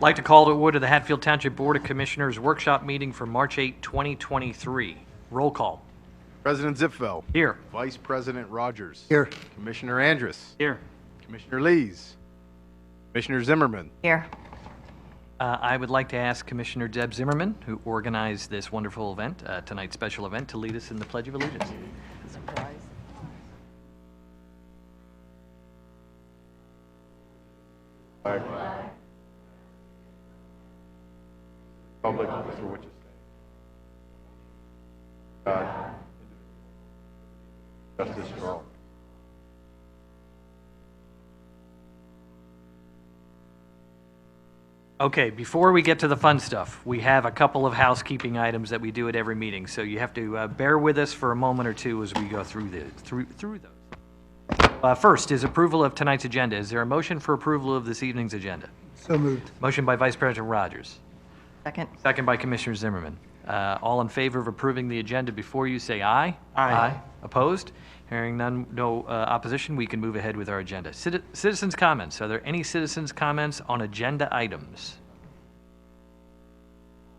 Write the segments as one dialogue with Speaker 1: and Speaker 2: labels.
Speaker 1: I'd like to call to order the Hatfield Township Board of Commissioners Workshop Meeting for March 8, 2023. Roll call.
Speaker 2: President Zipfel.
Speaker 1: Here.
Speaker 2: Vice President Rogers.
Speaker 3: Here.
Speaker 2: Commissioner Andrus.
Speaker 1: Here.
Speaker 2: Commissioner Lees. Commissioner Zimmerman.
Speaker 4: Here.
Speaker 1: I would like to ask Commissioner Deb Zimmerman, who organized this wonderful event, tonight's special event, to lead us in the Pledge of Allegiance.
Speaker 4: Surprise.
Speaker 2: Flag. Public for which it stands. God. Justice for all.
Speaker 1: Okay, before we get to the fun stuff, we have a couple of housekeeping items that we do at every meeting, so you have to bear with us for a moment or two as we go through those. First is approval of tonight's agenda. Is there a motion for approval of this evening's agenda?
Speaker 3: So moved.
Speaker 1: Motion by Vice President Rogers.
Speaker 4: Second.
Speaker 1: Second by Commissioner Zimmerman. All in favor of approving the agenda before you say aye. Aye. Opposed? Hearing none, no opposition, we can move ahead with our agenda. Citizens' comments. Are there any citizens' comments on agenda items?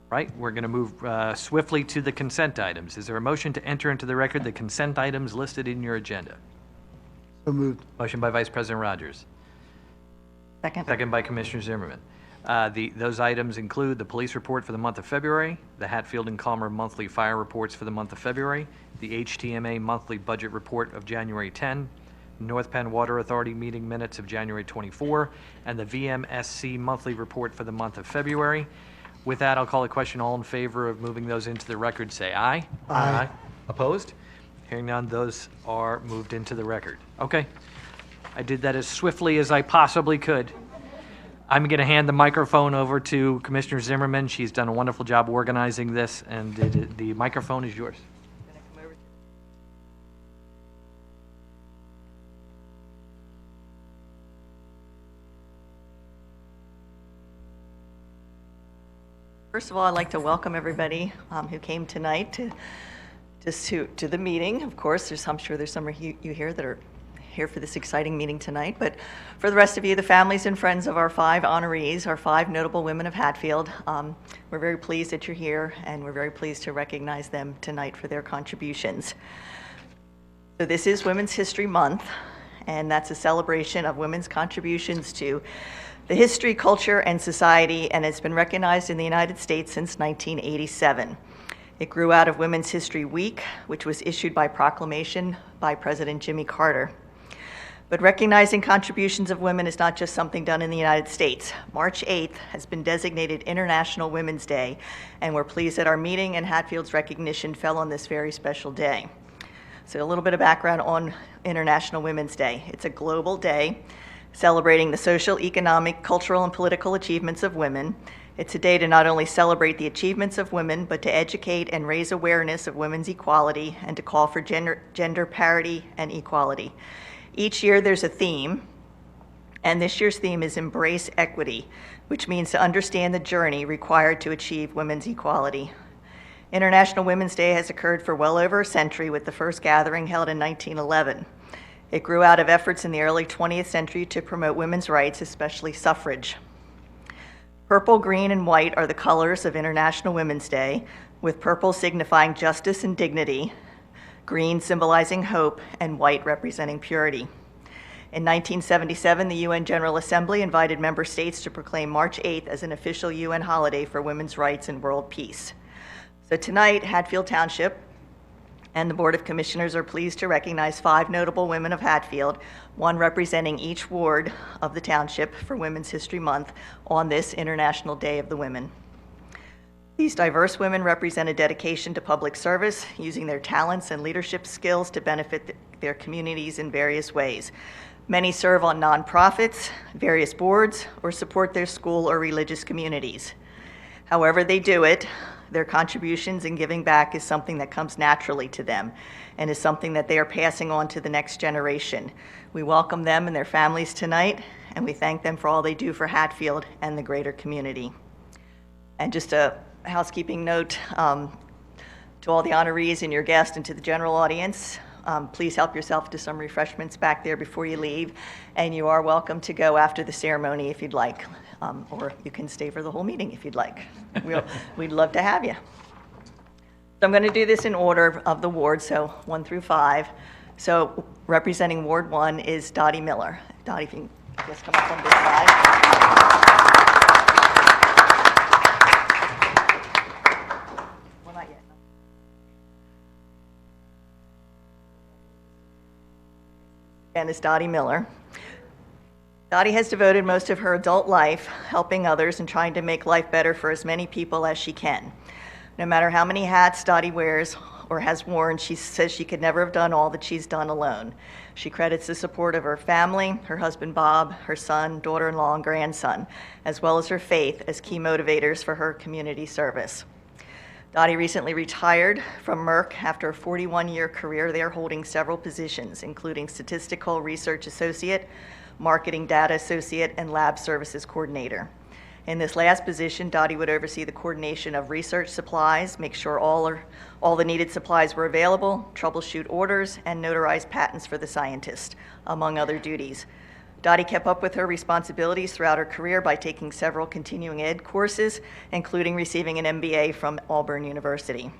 Speaker 1: Right, we're going to move swiftly to the consent items. Is there a motion to enter into the record the consent items listed in your agenda?
Speaker 3: So moved.
Speaker 1: Motion by Vice President Rogers.
Speaker 4: Second.
Speaker 1: Second by Commissioner Zimmerman. Those items include the police report for the month of February, the Hatfield and Calmer monthly fire reports for the month of February, the HTMA monthly budget report of January 10, North Penn Water Authority meeting minutes of January 24, and the VMSC monthly report for the month of February. With that, I'll call a question. All in favor of moving those into the record, say aye.
Speaker 3: Aye.
Speaker 1: Opposed? Hearing none, those are moved into the record. Okay. I did that as swiftly as I possibly could. I'm going to hand the microphone over to Commissioner Zimmerman. She's done a wonderful job organizing this, and the microphone is yours.
Speaker 4: First of all, I'd like to welcome everybody who came tonight to the meeting. Of course, I'm sure there's some of you here that are here for this exciting meeting tonight. But for the rest of you, the families and friends of our 5 honorees, our 5 notable women of Hatfield, we're very pleased that you're here, and we're very pleased to recognize them tonight for their contributions. So this is Women's History Month, and that's a celebration of women's contributions to the history, culture, and society, and it's been recognized in the United States since 1987. It grew out of Women's History Week, which was issued by proclamation by President Jimmy Carter. But recognizing contributions of women is not just something done in the United States. March 8th has been designated International Women's Day, and we're pleased that our meeting and Hatfield's recognition fell on this very special day. So a little bit of background on International Women's Day. It's a global day celebrating the social, economic, cultural, and political achievements of women. It's a day to not only celebrate the achievements of women, but to educate and raise awareness of women's equality and to call for gender parity and equality. Each year there's a theme, and this year's theme is Embrace Equity, which means to understand the journey required to achieve women's equality. International Women's Day has occurred for well over a century, with the first gathering held in 1911. It grew out of efforts in the early 20th century to promote women's rights, especially suffrage. Purple, green, and white are the colors of International Women's Day, with purple signifying justice and dignity, green symbolizing hope, and white representing purity. In 1977, the UN General Assembly invited member states to proclaim March 8th as an official UN holiday for women's rights and world peace. So tonight, Hatfield Township and the Board of Commissioners are pleased to recognize 5 notable women of Hatfield, one representing each ward of the township for Women's History Month on this International Day of the Women. These diverse women represent a dedication to public service, using their talents and leadership skills to benefit their communities in various ways. Many serve on nonprofits, various boards, or support their school or religious communities. However they do it, their contributions and giving back is something that comes naturally to them and is something that they are passing on to the next generation. We welcome them and their families tonight, and we thank them for all they do for Hatfield and the greater community. And just a housekeeping note to all the honorees and your guests and to the general audience, Please help yourself to some refreshments back there before you leave, and you are welcome to go after the ceremony if you'd like, or you can stay for the whole meeting if you'd like. We'd love to have you. So I'm going to do this in order of the wards, so 1 through 5. So representing Ward 1 is Dottie Miller. Dottie, if you can just come up on this side. Well, not yet. And is Dottie Miller. Dottie has devoted most of her adult life helping others and trying to make life better for as many people as she can. No matter how many hats Dottie wears or has worn, she says she could never have done all that she's done alone. She credits the support of her family, her husband Bob, her son, daughter-in-law, and grandson, as well as her faith as key motivators for her community service. Dottie recently retired from Merck after a 41-year career there, holding several positions, including Statistical Research Associate, Marketing Data Associate, and Lab Services Coordinator. In this last position, Dottie would oversee the coordination of research supplies, make sure all the needed supplies were available, troubleshoot orders, and notarize patents for the scientist, among other duties. Dottie kept up with her responsibilities throughout her career by taking several continuing ed courses, including receiving an MBA from Auburn University.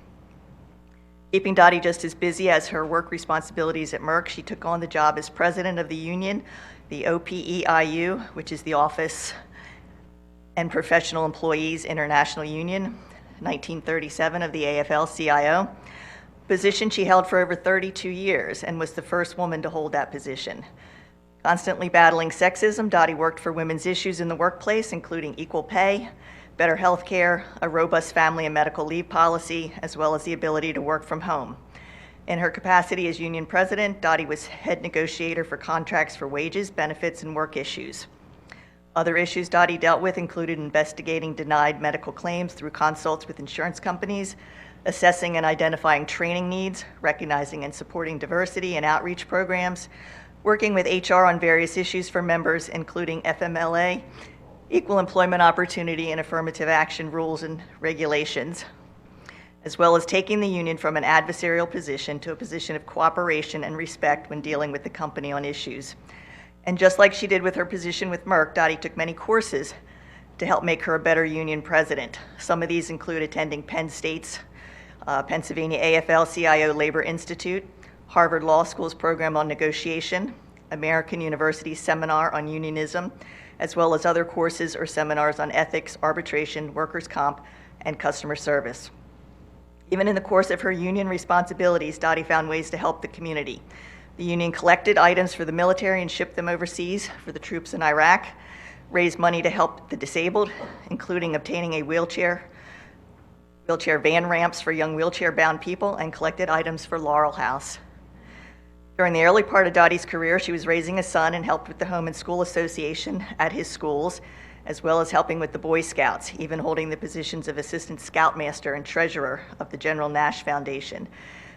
Speaker 4: Keeping Dottie just as busy as her work responsibilities at Merck, she took on the job as president of the union, the OPEIU, which is the Office and Professional Employees International Union, 1937 of the AFL-CIO, position she held for over 32 years and was the first woman to hold that position. Constantly battling sexism, Dottie worked for women's issues in the workplace, including equal pay, better health care, a robust family and medical leave policy, as well as the ability to work from home. In her capacity as union president, Dottie was head negotiator for contracts for wages, benefits, and work issues. Other issues Dottie dealt with included investigating denied medical claims through consults with insurance companies, assessing and identifying training needs, recognizing and supporting diversity and outreach programs, working with HR on various issues for members, including FMLA, equal employment opportunity, and affirmative action rules and regulations, as well as taking the union from an adversarial position to a position of cooperation and respect when dealing with the company on issues. And just like she did with her position with Merck, Dottie took many courses to help make her a better union president. Some of these include attending Penn State's Pennsylvania AFL-CIO Labor Institute, Harvard Law School's program on negotiation, American University's seminar on unionism, as well as other courses or seminars on ethics, arbitration, workers' comp, and customer service. Even in the course of her union responsibilities, Dottie found ways to help the community. The union collected items for the military and shipped them overseas for the troops in Iraq, raised money to help the disabled, including obtaining a wheelchair van ramps for young wheelchair-bound people, and collected items for Laurel House. During the early part of Dottie's career, she was raising a son and helped with the Home and School Association at his schools, as well as helping with the Boy Scouts, even holding the positions of Assistant Scoutmaster and Treasurer of the General Nash Foundation.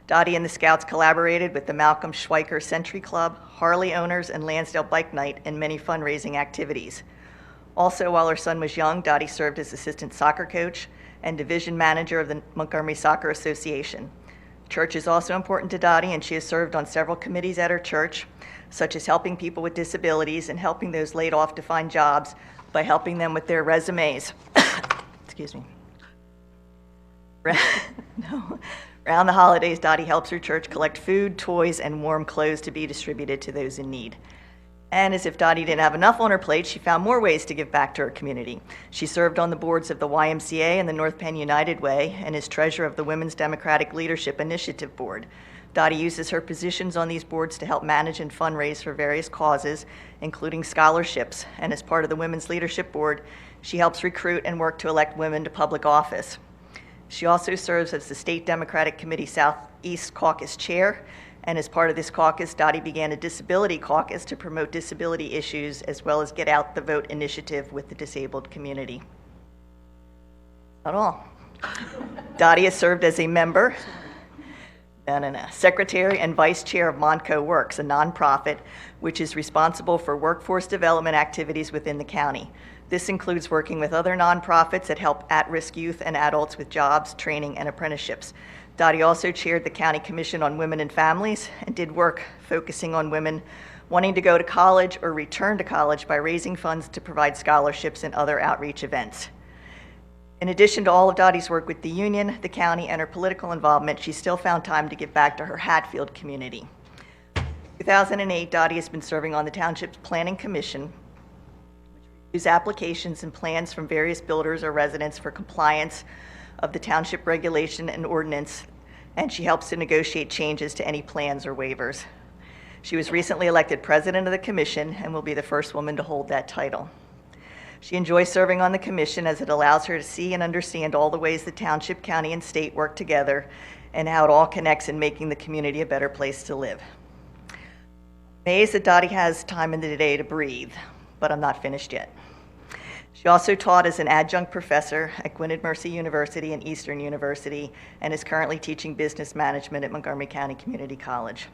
Speaker 4: Dottie and the Scouts collaborated with the Malcolm Schweiker Century Club, Harley Owners, and Lansdale Bike Night in many fundraising activities. Also, while her son was young, Dottie served as assistant soccer coach and division manager of the Montgomery Soccer Association. Church is also important to Dottie, and she has served on several committees at her church, such as helping people with disabilities and helping those laid off to find jobs by helping them with their resumes. Excuse me. No. Around the holidays, Dottie helps her church collect food, toys, and warm clothes to be distributed to those in need. And as if Dottie didn't have enough on her plate, she found more ways to give back to her community. She served on the boards of the YMCA and the North Penn United Way, and is treasurer of the Women's Democratic Leadership Initiative Board. Dottie uses her positions on these boards to help manage and fundraise for various causes, including scholarships, and as part of the Women's Leadership Board, she helps recruit and work to elect women to public office. She also serves as the State Democratic Committee Southeast Caucus Chair, and as part of this caucus, Dottie began a disability caucus to promote disability issues as well as get out the vote initiative with the disabled community. Not all. Dottie has served as a member, secretary and vice chair of Monco Works, a nonprofit which is responsible for workforce development activities within the county. This includes working with other nonprofits that help at-risk youth and adults with jobs, training, and apprenticeships. Dottie also chaired the County Commission on Women and Families and did work focusing on women wanting to go to college or return to college by raising funds to provide scholarships and other outreach events. In addition to all of Dottie's work with the union, the county, and her political involvement, she still found time to give back to her Hatfield community. In 2008, Dottie has been serving on the Township's Planning Commission, which reviews applications and plans from various builders or residents for compliance of the Township regulation and ordinance, and she helps to negotiate changes to any plans or waivers. She was recently elected president of the commission and will be the first woman to hold that title. She enjoys serving on the commission as it allows her to see and understand all the ways the township, county, and state work together and how it all connects in making the community a better place to live. Amazed that Dottie has time in the day to breathe, but I'm not finished yet. She also taught as an adjunct professor at Gwynedd Mercy University and Eastern University and is currently teaching business management at Montgomery County Community College.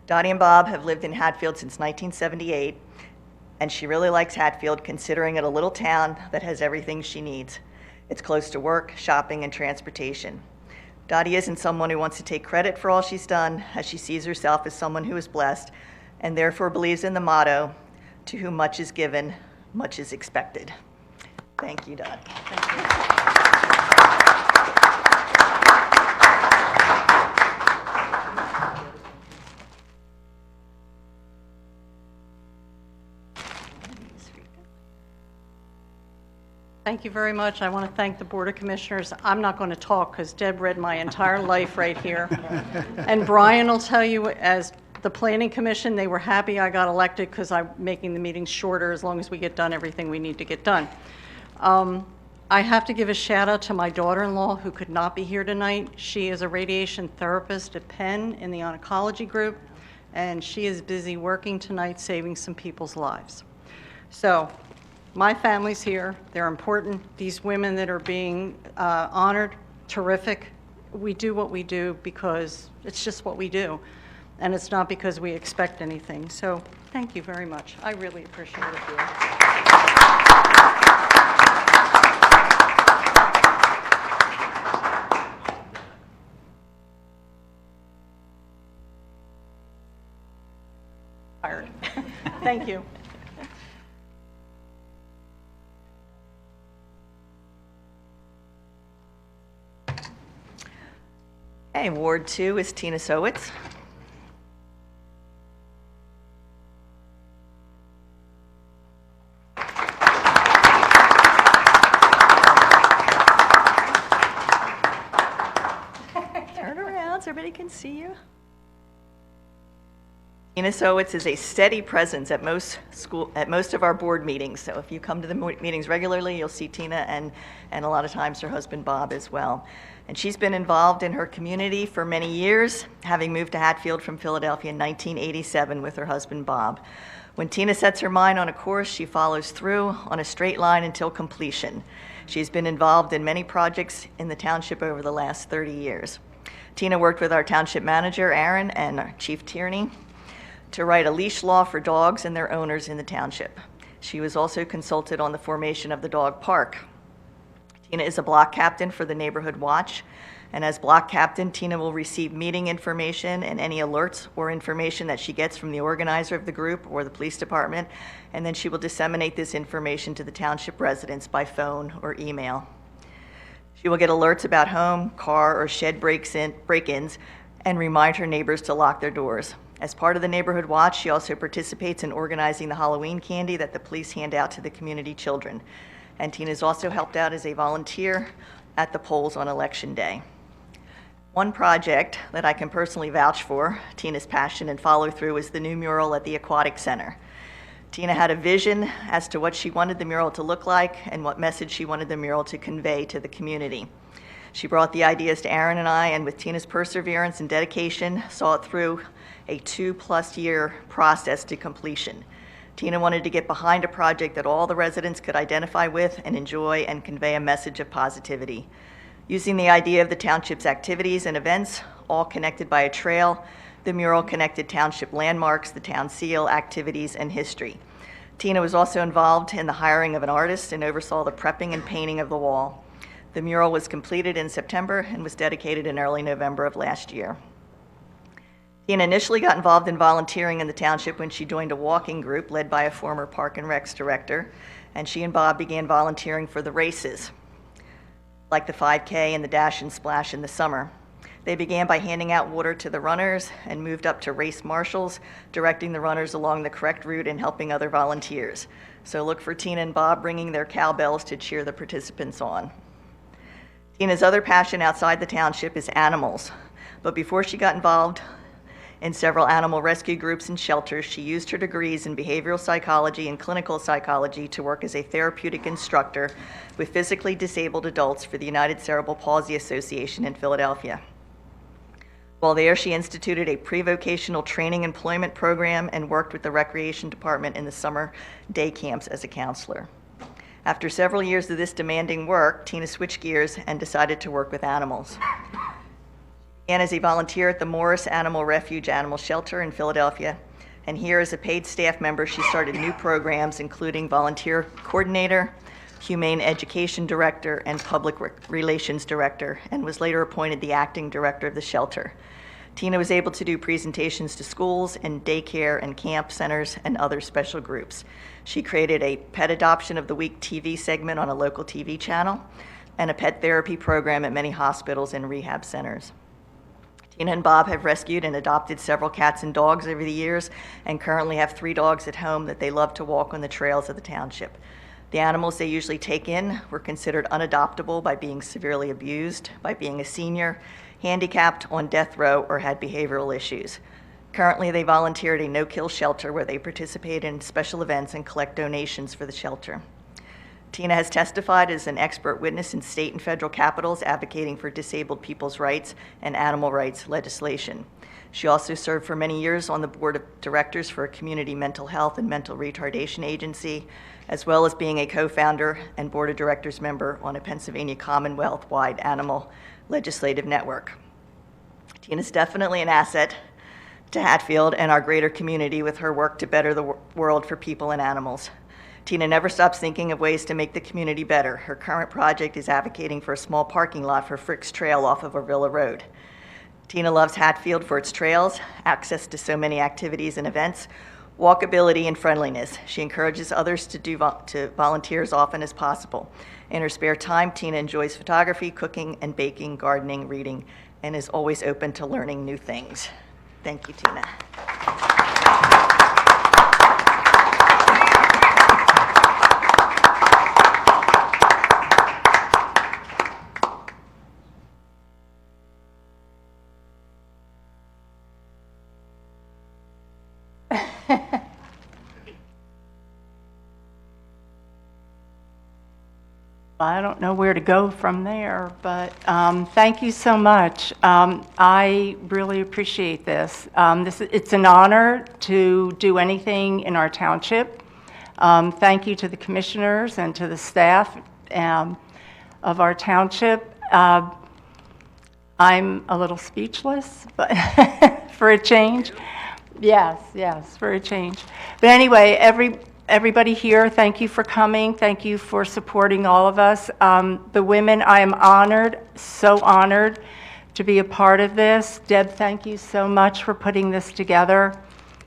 Speaker 4: Dottie and Bob have lived in Hatfield since 1978, and she really likes Hatfield, considering it a little town that has everything she needs. It's close to work, shopping, and transportation. Dottie isn't someone who wants to take credit for all she's done, as she sees herself as someone who is blessed, and therefore believes in the motto, "To whom much is given, much is expected." Thank you, Dottie. Thank you.
Speaker 5: Thank you very much. I want to thank the Board of Commissioners. I'm not going to talk because Deb read my entire life right here. And Brian will tell you, as the Planning Commission, they were happy I got elected because I'm making the meetings shorter as long as we get done everything we need to get done. I have to give a shout out to my daughter-in-law who could not be here tonight. She is a radiation therapist at Penn in the oncology group, and she is busy working tonight saving some people's lives. So, my family's here. They're important. These women that are being honored, terrific. We do what we do because it's just what we do, and it's not because we expect anything. So thank you very much. I really appreciate it. Tired. Thank you.
Speaker 4: Okay, Ward 2 is Tina Sowitz. Turn around so everybody can see you. Tina Sowitz is a steady presence at most of our board meetings. So if you come to the meetings regularly, you'll see Tina and a lot of times her husband Bob as well. And she's been involved in her community for many years, having moved to Hatfield from Philadelphia in 1987 with her husband Bob. When Tina sets her mind on a course, she follows through on a straight line until completion. She's been involved in many projects in the township over the last 30 years. Tina worked with our township manager, Aaron, and our Chief Tierney to write a leash law for dogs and their owners in the township. She was also consulted on the formation of the dog park. Tina is a block captain for the Neighborhood Watch, and as block captain, Tina will receive meeting information and any alerts or information that she gets from the organizer of the group or the police department, and then she will disseminate this information to the township residents by phone or email. She will get alerts about home, car, or shed break-ins and remind her neighbors to lock their doors. As part of the Neighborhood Watch, she also participates in organizing the Halloween candy that the police hand out to the community children. And Tina's also helped out as a volunteer at the polls on Election Day. One project that I can personally vouch for, Tina's passion and follow-through, is the new mural at the Aquatic Center. Tina had a vision as to what she wanted the mural to look like and what message she wanted the mural to convey to the community. She brought the ideas to Aaron and I, and with Tina's perseverance and dedication, saw it through a 2+ year process to completion. Tina wanted to get behind a project that all the residents could identify with and enjoy and convey a message of positivity. Using the idea of the township's activities and events, all connected by a trail, the mural connected township landmarks, the town seal, activities, and history. Tina was also involved in the hiring of an artist and oversaw the prepping and painting of the wall. The mural was completed in September and was dedicated in early November of last year. Tina initially got involved in volunteering in the township when she joined a walking group led by a former Park and Recs director, and she and Bob began volunteering for the races, like the 5K and the Dash and Splash in the summer. They began by handing out water to the runners and moved up to race marshals, directing the runners along the correct route and helping other volunteers. So look for Tina and Bob ringing their cowbells to cheer the participants on. Tina's other passion outside the township is animals, but before she got involved in several animal rescue groups and shelters, she used her degrees in behavioral psychology and clinical psychology to work as a therapeutic instructor with physically disabled adults for the United Cerebral Palsy Association in Philadelphia. While there, she instituted a pre-vocational training employment program and worked with the recreation department in the summer day camps as a counselor. After several years of this demanding work, Tina switched gears and decided to work with animals. Began as a volunteer at the Morris Animal Refuge Animal Shelter in Philadelphia, and here as a paid staff member, she started new programs including volunteer coordinator, humane education director, and public relations director, and was later appointed the acting director of the shelter. Tina was able to do presentations to schools and daycare and camp centers and other special groups. She created a Pet Adoption of the Week TV segment on a local TV channel and a pet therapy program at many hospitals and rehab centers. Tina and Bob have rescued and adopted several cats and dogs over the years and currently have 3 dogs at home that they love to walk on the trails of the township. The animals they usually take in were considered unadoptable by being severely abused, by being a senior, handicapped, on death row, or had behavioral issues. Currently, they volunteer at a no-kill shelter where they participate in special events and collect donations for the shelter. Tina has testified as an expert witness in state and federal capitals advocating for disabled people's rights and animal rights legislation. She also served for many years on the board of directors for a community mental health and mental retardation agency, as well as being a co-founder and board of directors member on a Pennsylvania Commonwealth-wide animal legislative network. Tina's definitely an asset to Hatfield and our greater community with her work to better the world for people and animals. Tina never stops thinking of ways to make the community better. Her current project is advocating for a small parking lot for Frick's Trail off of Orvilla Road. Tina loves Hatfield for its trails, access to so many activities and events, walkability, and friendliness. She encourages others to volunteer as often as possible. In her spare time, Tina enjoys photography, cooking, and baking, gardening, reading, and is always open to learning new things. Thank you, Tina.
Speaker 6: I don't know where to go from there, but thank you so much. I really appreciate this. It's an honor to do anything in our township. Thank you to the commissioners and to the staff of our township. I'm a little speechless, but for a change. Yes, for a change. But anyway, everybody here, thank you for coming. Thank you for supporting all of us. The women, I am honored, so honored to be a part of this. Deb, thank you so much for putting this together.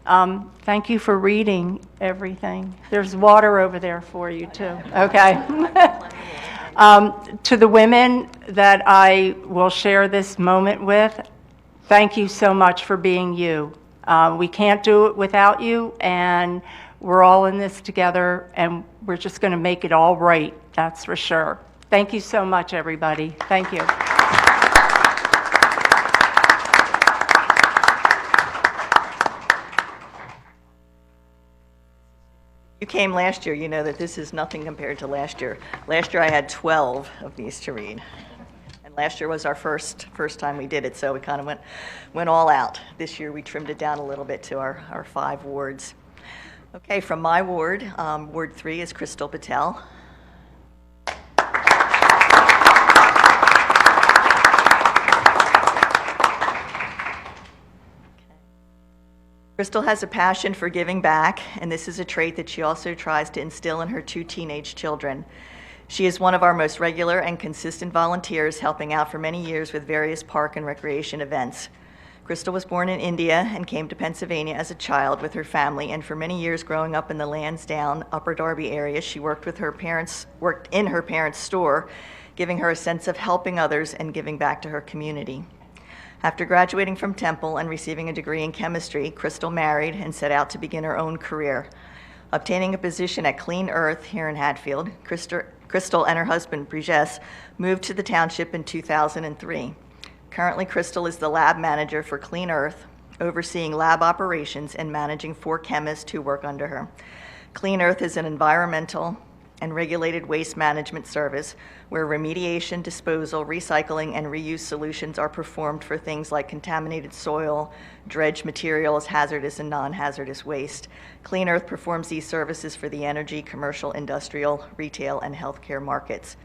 Speaker 6: Thank you for reading everything. There's water over there for you too. Okay. To the women that I will share this moment with, thank you so much for being you. We can't do it without you, and we're all in this together, and we're just going to make it all right, that's for sure. Thank you so much, everybody. Thank you.
Speaker 4: You came last year, you know that this is nothing compared to last year. Last year I had 12 of these to read. And last year was our first time we did it, so we kind of went all out. This year we trimmed it down a little bit to our 5 wards. Okay, from my ward, Ward 3 is Crystal Patel. Crystal has a passion for giving back, and this is a trait that she also tries to instill in her 2 teenage children. She is one of our most regular and consistent volunteers, helping out for many years with various park and recreation events. Crystal was born in India and came to Pennsylvania as a child with her family, and for many years growing up in the Lansdowne, Upper Darby area, she worked in her parents' store, giving her a sense of helping others and giving back to her community. After graduating from Temple and receiving a degree in chemistry, Crystal married and set out to begin her own career. Obtaining a position at Clean Earth here in Hatfield, Crystal and her husband, Briges, moved to the township in 2003. Currently, Crystal is the lab manager for Clean Earth, overseeing lab operations and managing 4 chemists who work under her. Clean Earth is an environmental and regulated waste management service where remediation, disposal, recycling, and reuse solutions are performed for things like contaminated soil, dredged materials, hazardous and non-hazardous waste. Clean Earth performs these services for the energy, commercial, industrial, retail, and healthcare markets.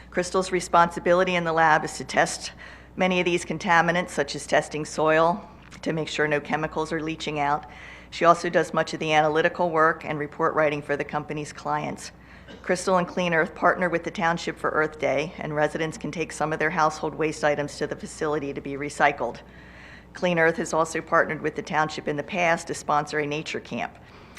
Speaker 4: Crystal's responsibility in the lab is to test many of these contaminants, such as testing soil to make sure no chemicals are leaching out. She also does much of the analytical work and report writing for the company's clients. Crystal and Clean Earth partner with the Township for Earth Day, and residents can take some of their household waste items to the facility to be recycled. Clean Earth has also partnered with the Township in the past to sponsor a nature camp.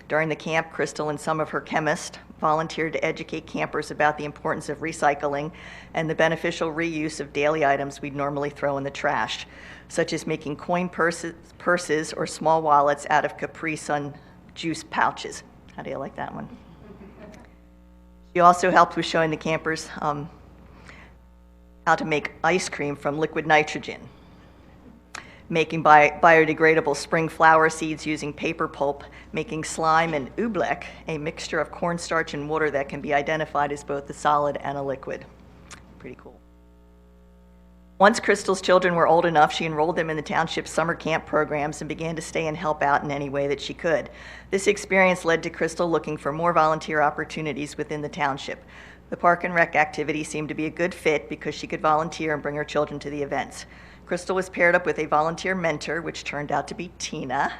Speaker 4: During the camp, Crystal and some of her chemists volunteered to educate campers about the importance of recycling and the beneficial reuse of daily items we'd normally throw in the trash, such as making coin purses or small wallets out of Capri Sun juice pouches. How do you like that one? She also helped with showing the campers how to make ice cream from liquid nitrogen, making biodegradable spring flower seeds using paper pulp, making slime and oobleck, a mixture of cornstarch and water that can be identified as both a solid and a liquid. Pretty cool. Once Crystal's children were old enough, she enrolled them in the township's summer camp programs and began to stay and help out in any way that she could. This experience led to Crystal looking for more volunteer opportunities within the township. The park and rec activity seemed to be a good fit because she could volunteer and bring her children to the events. Crystal was paired up with a volunteer mentor, which turned out to be Tina,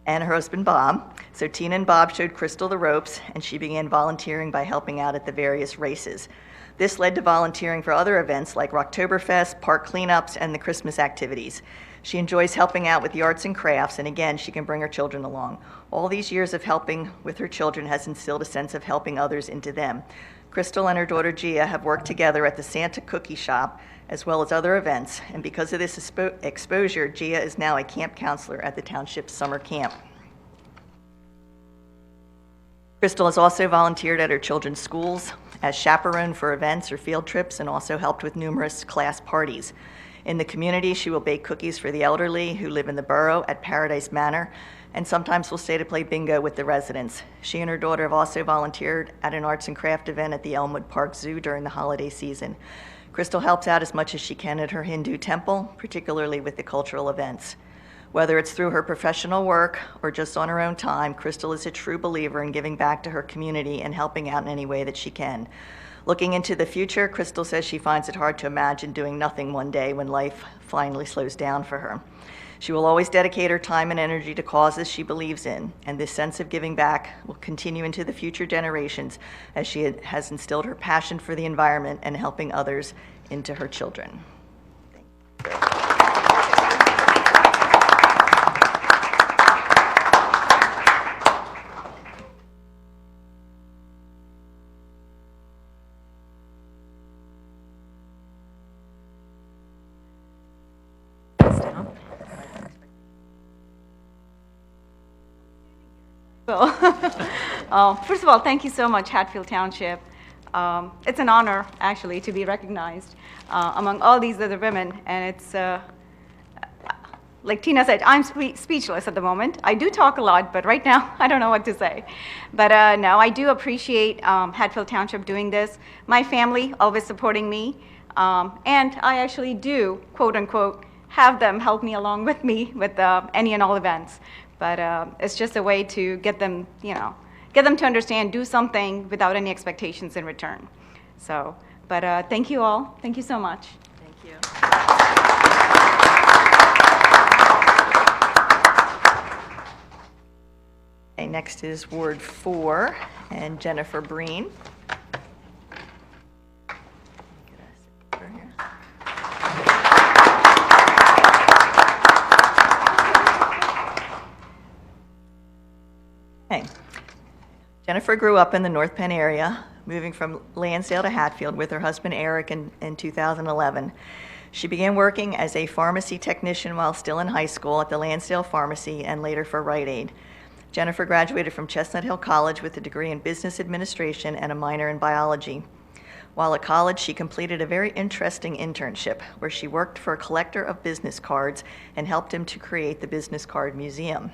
Speaker 4: and her husband Bob. So Tina and Bob showed Crystal the ropes, and she began volunteering by helping out at the various races. This led to volunteering for other events like Rocktoberfest, park cleanups, and the Christmas activities. She enjoys helping out with the arts and crafts, and again, she can bring her children along. All these years of helping with her children has instilled a sense of helping others into them. Crystal and her daughter Gia have worked together at the Santa Cookie Shop, as well as other events, and because of this exposure, Gia is now a camp counselor at the Township Summer Camp. Crystal has also volunteered at her children's schools as chaperone for events or field trips, and also helped with numerous class parties. In the community, she will bake cookies for the elderly who live in the borough at Paradise Manor, and sometimes will stay to play bingo with the residents. She and her daughter have also volunteered at an arts and craft event at the Elmwood Park Zoo during the holiday season. Crystal helps out as much as she can at her Hindu temple, particularly with the cultural events. Whether it's through her professional work or just on her own time, Crystal is a true believer in giving back to her community and helping out in any way that she can. Looking into the future, Crystal says she finds it hard to imagine doing nothing one day when life finally slows down for her. She will always dedicate her time and energy to causes she believes in, and this sense of giving back will continue into the future generations as she has instilled her passion for the environment and helping others into her children.
Speaker 7: So, first of all, thank you so much, Hatfield Township. It's an honor, actually, to be recognized among all these other women, and it's, like Tina said, I'm speechless at the moment. I do talk a lot, but right now, I don't know what to say. But no, I do appreciate Hatfield Township doing this. My family always supporting me, and I actually do, quote unquote, have them help me along with me with any and all events. But it's just a way to get them, get them to understand, do something without any expectations in return. So, but thank you all. Thank you so much.
Speaker 4: Thank you. Okay, next is Ward 4 and Jennifer Breen. Jennifer grew up in the North Penn area, moving from Lansdale to Hatfield with her husband Eric in 2011. She began working as a pharmacy technician while still in high school at the Lansdale Pharmacy and later for Rite Aid. Jennifer graduated from Chestnut Hill College with a degree in business administration and a minor in biology. While at college, she completed a very interesting internship where she worked for a collector of business cards and helped him to create the Business Card Museum.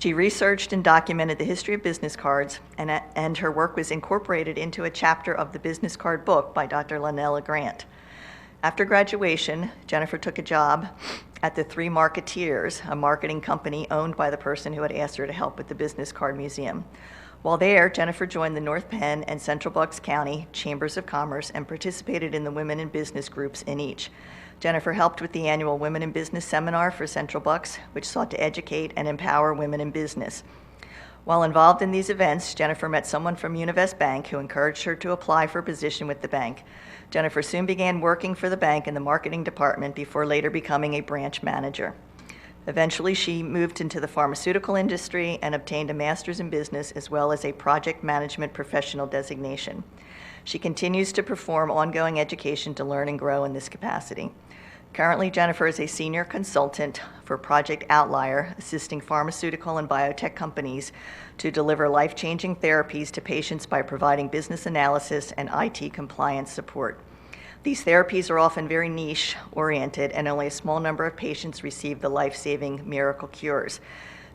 Speaker 4: She researched and documented the history of business cards, and her work was incorporated into a chapter of the business card book by Dr. Lanella Grant. After graduation, Jennifer took a job at the Three Marketeers, a marketing company owned by the person who had asked her to help with the Business Card Museum. While there, Jennifer joined the North Penn and Central Bucks County Chambers of Commerce and participated in the women in business groups in each. Jennifer helped with the annual Women in Business Seminar for Central Bucks, which sought to educate and empower women in business. While involved in these events, Jennifer met someone from Univest Bank who encouraged her to apply for a position with the bank. Jennifer soon began working for the bank in the marketing department before later becoming a branch manager. Eventually, she moved into the pharmaceutical industry and obtained a master's in business as well as a project management professional designation. She continues to perform ongoing education to learn and grow in this capacity. Currently, Jennifer is a senior consultant for Project Outlier, assisting pharmaceutical and biotech companies to deliver life-changing therapies to patients by providing business analysis and IT compliance support. These therapies are often very niche-oriented, and only a small number of patients receive the life-saving miracle cures.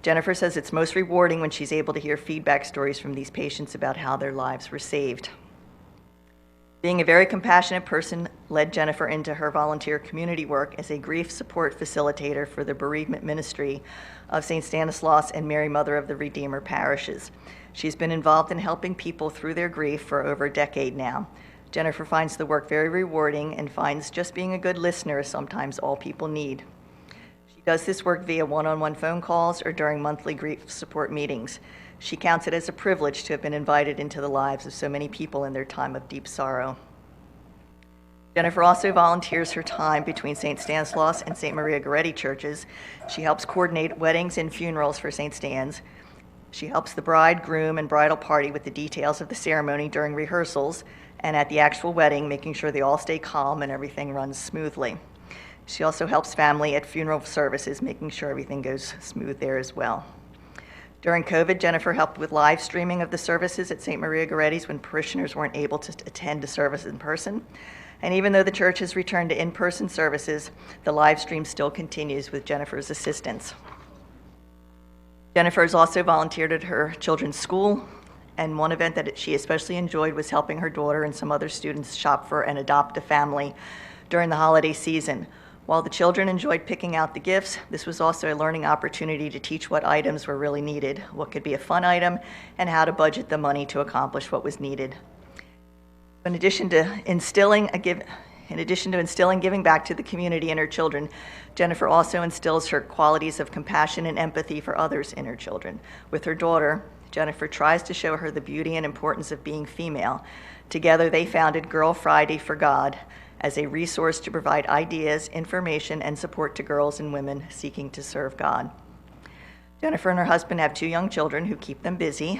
Speaker 4: Jennifer says it's most rewarding when she's able to hear feedback stories from these patients about how their lives were saved. Being a very compassionate person led Jennifer into her volunteer community work as a grief support facilitator for the bereavement ministry of St. Stanislaus and Mary Mother of the Redeemer parishes. She's been involved in helping people through their grief for over a decade now. Jennifer finds the work very rewarding and finds just being a good listener is sometimes all people need. She does this work via one-on-one phone calls or during monthly grief support meetings. She counts it as a privilege to have been invited into the lives of so many people in their time of deep sorrow. Jennifer also volunteers her time between St. Stanislaus and St. Maria Goretti churches. She helps coordinate weddings and funerals for St. Stan's. She helps the bride, groom, and bridal party with the details of the ceremony during rehearsals and at the actual wedding, making sure they all stay calm and everything runs smoothly. She also helps family at funeral services, making sure everything goes smooth there as well. During COVID, Jennifer helped with live streaming of the services at St. Maria Goretti's when parishioners weren't able to attend a service in person. And even though the church has returned to in-person services, the live stream still continues with Jennifer's assistance. Jennifer has also volunteered at her children's school, and one event that she especially enjoyed was helping her daughter and some other students shop for and adopt a family during the holiday season. While the children enjoyed picking out the gifts, this was also a learning opportunity to teach what items were really needed, what could be a fun item, and how to budget the money to accomplish what was needed. In addition to instilling giving back to the community and her children, Jennifer also instills her qualities of compassion and empathy for others in her children. With her daughter, Jennifer tries to show her the beauty and importance of being female. Together, they founded Girl Friday for God as a resource to provide ideas, information, and support to girls and women seeking to serve God. Jennifer and her husband have 2 young children who keep them busy,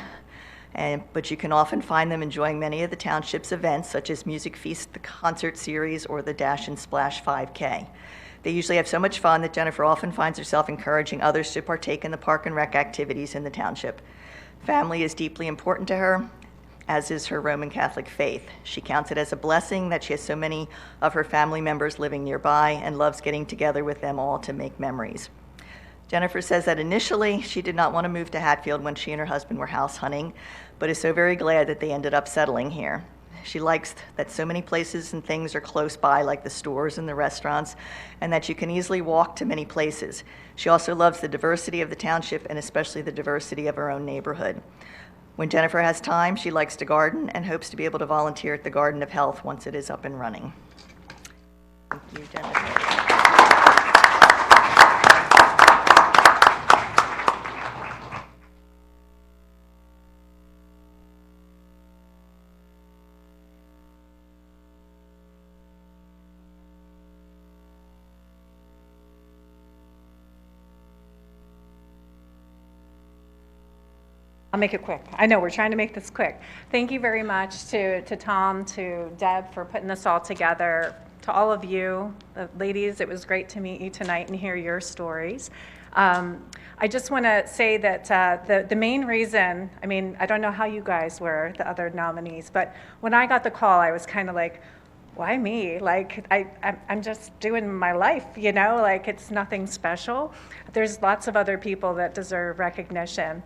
Speaker 4: but you can often find them enjoying many of the township's events, such as Music Feast, the concert series, or the Dash and Splash 5K. They usually have so much fun that Jennifer often finds herself encouraging others to partake in the park and rec activities in the township. Family is deeply important to her, as is her Roman Catholic faith. She counts it as a blessing that she has so many of her family members living nearby and loves getting together with them all to make memories. Jennifer says that initially she did not want to move to Hatfield when she and her husband were house hunting, but is so very glad that they ended up settling here. She likes that so many places and things are close by, like the stores and the restaurants, and that you can easily walk to many places. She also loves the diversity of the township and especially the diversity of her own neighborhood. When Jennifer has time, she likes to garden and hopes to be able to volunteer at the Garden of Health once it is up and running. Thank you, Jennifer.
Speaker 8: I'll make it quick. I know, we're trying to make this quick. Thank you very much to Tom, to Deb for putting this all together. To all of you, the ladies, it was great to meet you tonight and hear your stories. I just want to say that the main reason, I mean, I don't know how you guys were, the other nominees, but when I got the call, I was kind of like, why me? Like, I'm just doing my life, you know, like it's nothing special. There's lots of other people that deserve recognition.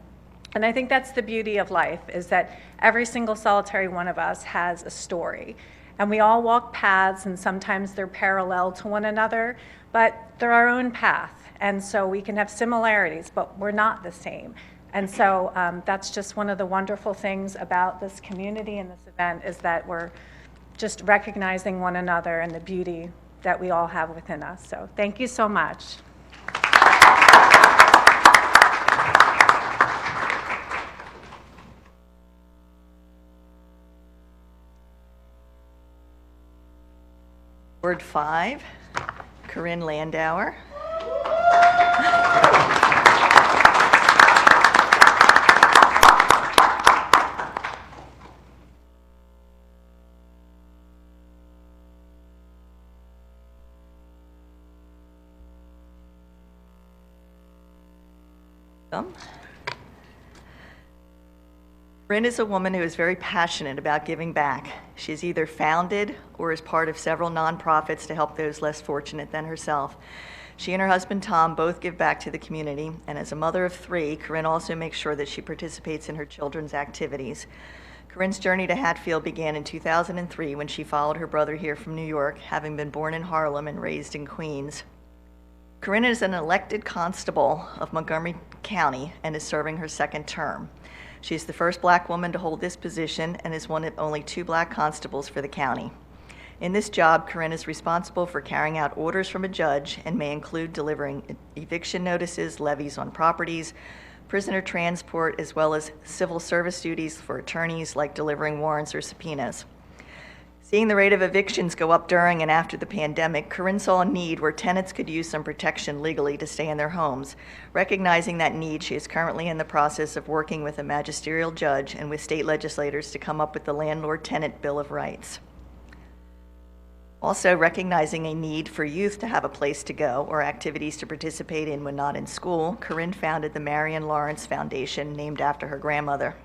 Speaker 8: And I think that's the beauty of life, is that every single solitary one of us has a story. And we all walk paths, and sometimes they're parallel to one another, but they're our own path. And so we can have similarities, but we're not the same. And so that's just one of the wonderful things about this community and this event, is that we're just recognizing one another and the beauty that we all have within us. So thank you so much.
Speaker 4: Ward 5, Corinne Landauer. Corinne is a woman who is very passionate about giving back. She's either founded or is part of several nonprofits to help those less fortunate than herself. She and her husband Tom both give back to the community, and as a mother of 3, Corinne also makes sure that she participates in her children's activities. Corinne's journey to Hatfield began in 2003 when she followed her brother here from New York, having been born in Harlem and raised in Queens. Corinne is an elected constable of Montgomery County and is serving her 2nd term. She is the first Black woman to hold this position and is one of only 2 Black constables for the county. In this job, Corinne is responsible for carrying out orders from a judge and may include delivering eviction notices, levies on properties, prisoner transport, as well as civil service duties for attorneys like delivering warrants or subpoenas. Seeing the rate of evictions go up during and after the pandemic, Corinne saw a need where tenants could use some protection legally to stay in their homes. Recognizing that need, she is currently in the process of working with a magisterial judge and with state legislators to come up with the Landlord-Tenant Bill of Rights. Also, recognizing a need for youth to have a place to go or activities to participate in when not in school, Corinne founded the Marion Lawrence Foundation, named after her grandmother.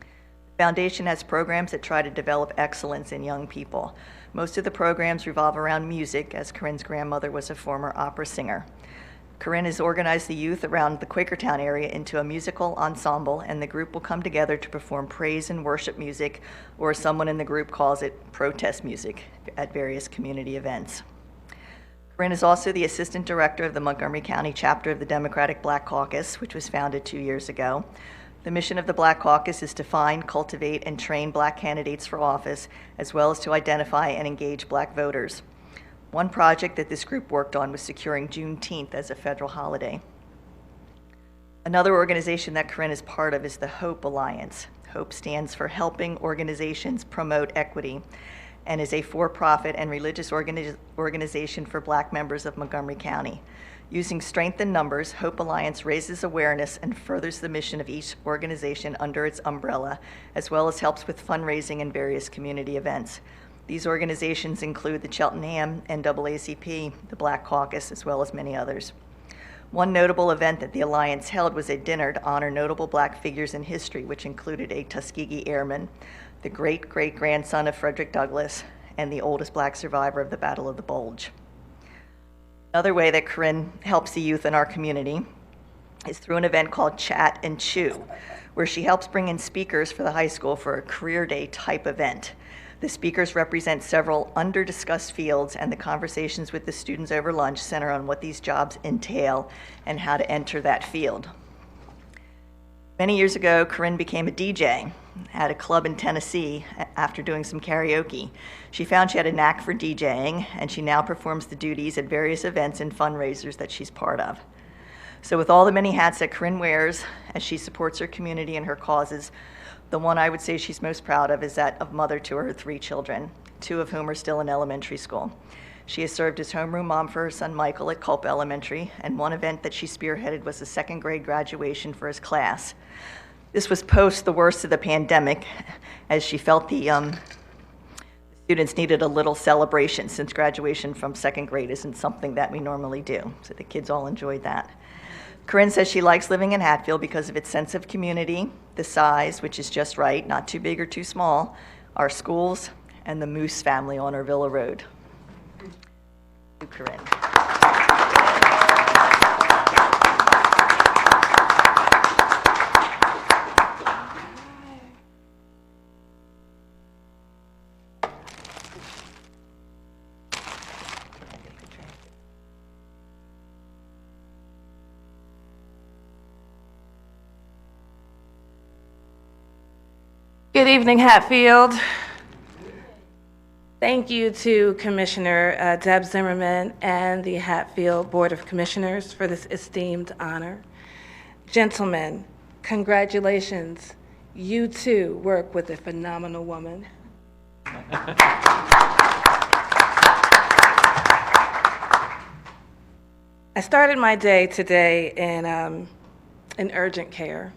Speaker 4: The foundation has programs that try to develop excellence in young people. Most of the programs revolve around music, as Corinne's grandmother was a former opera singer. Corinne has organized the youth around the Quakertown area into a musical ensemble, and the group will come together to perform praise and worship music, or as someone in the group calls it, protest music, at various community events. Corinne is also the assistant director of the Montgomery County chapter of the Democratic Black Caucus, which was founded 2 years ago. The mission of the Black Caucus is to find, cultivate, and train Black candidates for office, as well as to identify and engage Black voters. One project that this group worked on was securing Juneteenth as a federal holiday. Another organization that Corinne is part of is the HOPE Alliance. HOPE stands for Helping Organizations Promote Equity, and is a for-profit and religious organization for Black members of Montgomery County. Using strength in numbers, HOPE Alliance raises awareness and furthers the mission of each organization under its umbrella, as well as helps with fundraising and various community events. These organizations include the Cheltenham NAACP, the Black Caucus, as well as many others. One notable event that the Alliance held was a dinner to honor notable Black figures in history, which included a Tuskegee Airman, the great-great-grandson of Frederick Douglass, and the oldest Black survivor of the Battle of the Bulge. Another way that Corinne helps the youth in our community is through an event called Chat and Chew, where she helps bring in speakers for the high school for a career day type event. The speakers represent several under-discussed fields, and the conversations with the students over lunch center on what these jobs entail and how to enter that field. Many years ago, Corinne became a DJ at a club in Tennessee after doing some karaoke. She found she had a knack for DJing, and she now performs the duties at various events and fundraisers that she's part of. So with all the many hats that Corinne wears as she supports her community and her causes, the one I would say she's most proud of is that of mother to her 3 children, 2 of whom are still in elementary school. She has served as homeroom mom for her son Michael at Culp Elementary, and one event that she spearheaded was the 2nd grade graduation for his class. This was post the worst of the pandemic, as she felt the students needed a little celebration since graduation from second grade isn't something that we normally do. So the kids all enjoyed that. Corinne says she likes living in Hatfield because of its sense of community, the size, which is just right, not too big or too small, our schools, and the Moose family on our Villa Road. Thank you, Corinne.
Speaker 9: Good evening, Hatfield. Thank you to Commissioner Deb Zimmerman and the Hatfield Board of Commissioners for this esteemed honor. Gentlemen, congratulations. You too work with a phenomenal woman. I started my day today in urgent care.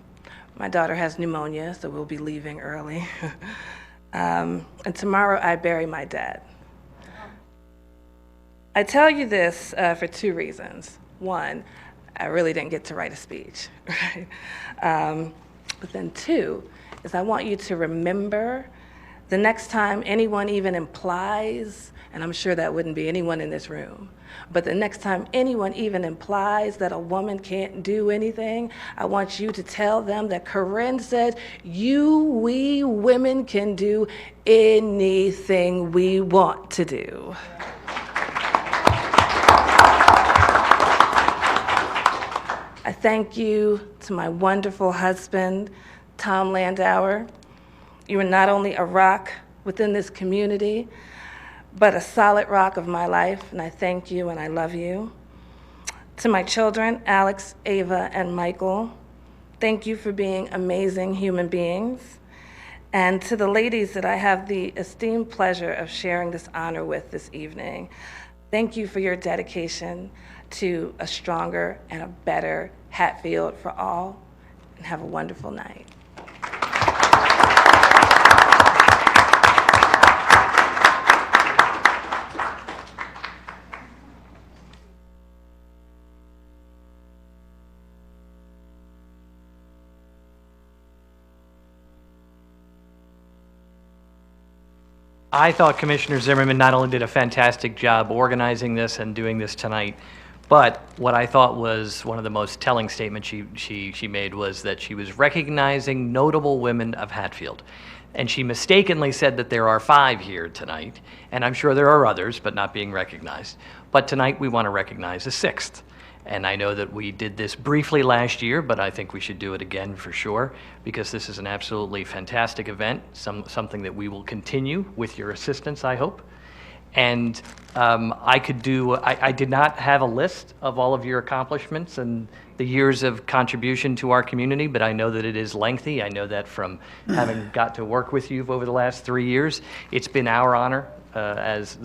Speaker 9: My daughter has pneumonia, so we'll be leaving early. And tomorrow I bury my dad. I tell you this for two reasons. One, I really didn't get to write a speech, right? But then two, is I want you to remember the next time anyone even implies, and I'm sure that wouldn't be anyone in this room, but the next time anyone even implies that a woman can't do anything, I want you to tell them that Corinne said, we women can do anything we want to do. I thank you to my wonderful husband, Tom Landauer. You are not only a rock within this community, but a solid rock of my life, and I thank you and I love you. To my children, Alex, Ava, and Michael, thank you for being amazing human beings. And to the ladies that I have the esteemed pleasure of sharing this honor with this evening, thank you for your dedication to a stronger and a better Hatfield for all, and have a wonderful night.
Speaker 1: I thought Commissioner Zimmerman not only did a fantastic job organizing this and doing this tonight, but what I thought was one of the most telling statements she made was that she was recognizing notable women of Hatfield. And she mistakenly said that there are 5 here tonight, and I'm sure there are others, but not being recognized. But tonight we want to recognize a 6th. And I know that we did this briefly last year, but I think we should do it again for sure, because this is an absolutely fantastic event, something that we will continue with your assistance, I hope. And I did not have a list of all of your accomplishments and the years of contribution to our community, but I know that it is lengthy. I know that from having got to work with you over the last 3 years. It's been our honor as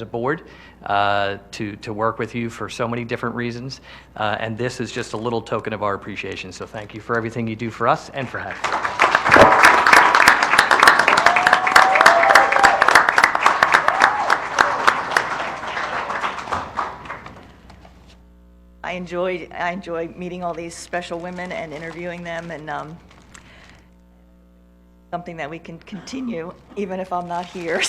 Speaker 1: a board to work with you for so many different reasons. And this is just a little token of our appreciation. So thank you for everything you do for us and for Hatfield.
Speaker 4: I enjoy meeting all these special women and interviewing them, and something that we can continue even if I'm not here.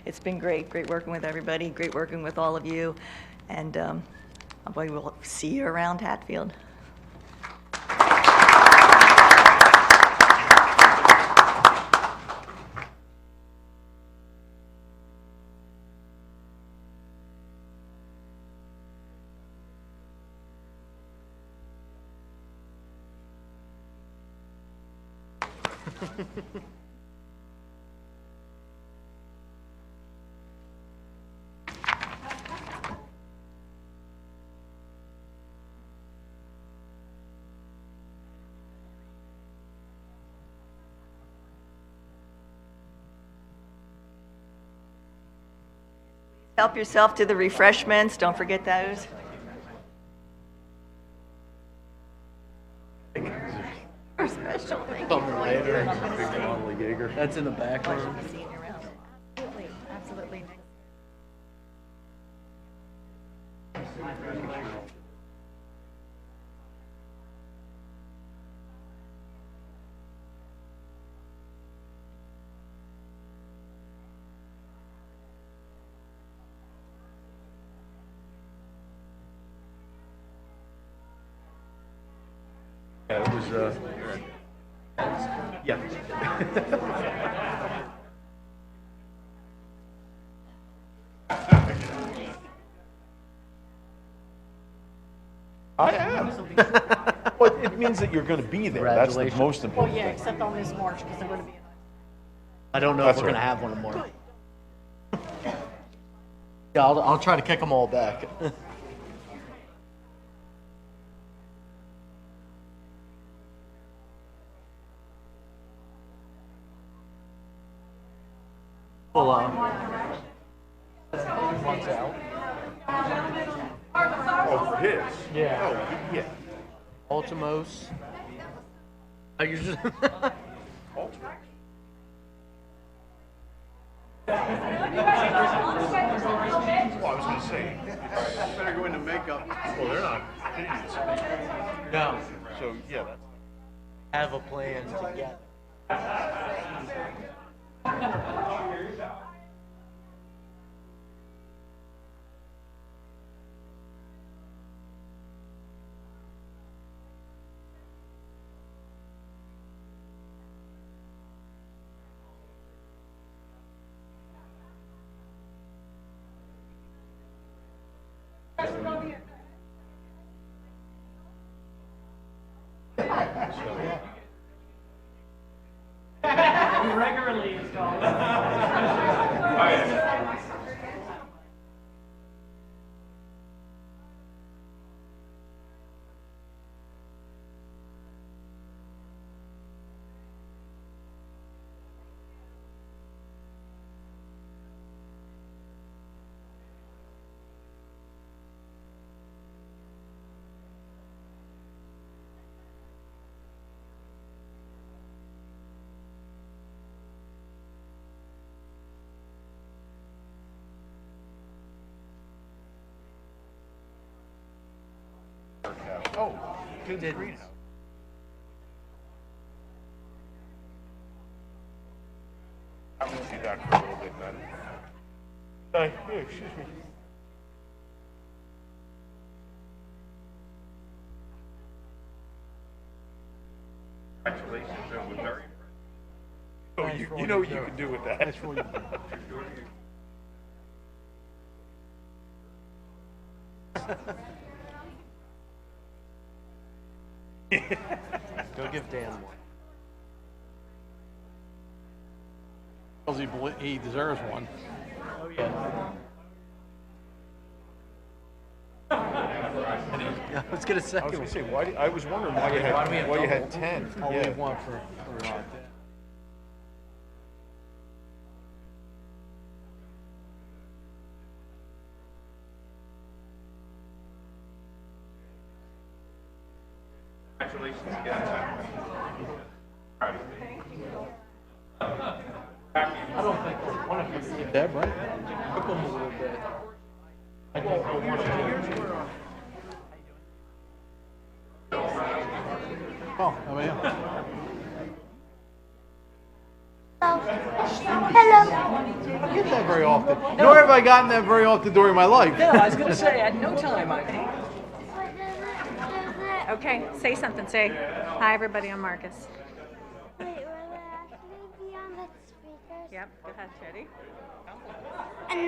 Speaker 4: It's been great working with everybody, great working with all of you, and we will see you around Hatfield. Help yourself to the refreshments. Don't forget those. Special.
Speaker 3: That's in the back room.
Speaker 4: Seeing you around.
Speaker 8: Absolutely, absolutely.
Speaker 2: Yeah, it was, yeah. I am. Well, it means that you're going to be there. That's the most
Speaker 5: Well,
Speaker 2: important
Speaker 5: yeah,
Speaker 2: thing.
Speaker 5: except on this march, because I'm going to be.
Speaker 3: I don't know
Speaker 2: That's
Speaker 3: if we're
Speaker 2: right.
Speaker 3: gonna have one more. Yeah, I'll try to kick them all back. Well, one's out.
Speaker 2: Oh, for his?
Speaker 3: Yeah.
Speaker 2: Oh, yeah.
Speaker 3: Ultimos. I usually.
Speaker 2: Well, I was going to say, it's better go into makeup. Well, they're not idiots.
Speaker 3: No.
Speaker 2: So, yeah, that's.
Speaker 3: Have a plan together.
Speaker 2: Oh, to the greenhouse. I will see that for a little bit then. Yeah, excuse me. Congratulations, that was very impressive. Oh, you know what you can do with that. That's what you
Speaker 3: Go give Dan one.
Speaker 10: He deserves one.
Speaker 3: Oh, yeah. Let's get a
Speaker 2: I was
Speaker 3: second
Speaker 2: gonna
Speaker 3: one.
Speaker 2: say, I was wondering why you had 10.
Speaker 3: I'll
Speaker 2: Yeah.
Speaker 3: leave one for
Speaker 2: Congratulations again.
Speaker 3: I don't think one of them did that, right? Took them a little bit. I think one of them.
Speaker 10: Oh, how about you?
Speaker 3: I don't get that very often. Nor have I gotten that very often during my life.
Speaker 1: No, I was going to say, at no time I think.
Speaker 8: Okay, say something. Say, hi, everybody, I'm Marcus.
Speaker 11: Wait, will it actually be on the speakers?
Speaker 8: Yep, go ahead, Teddy.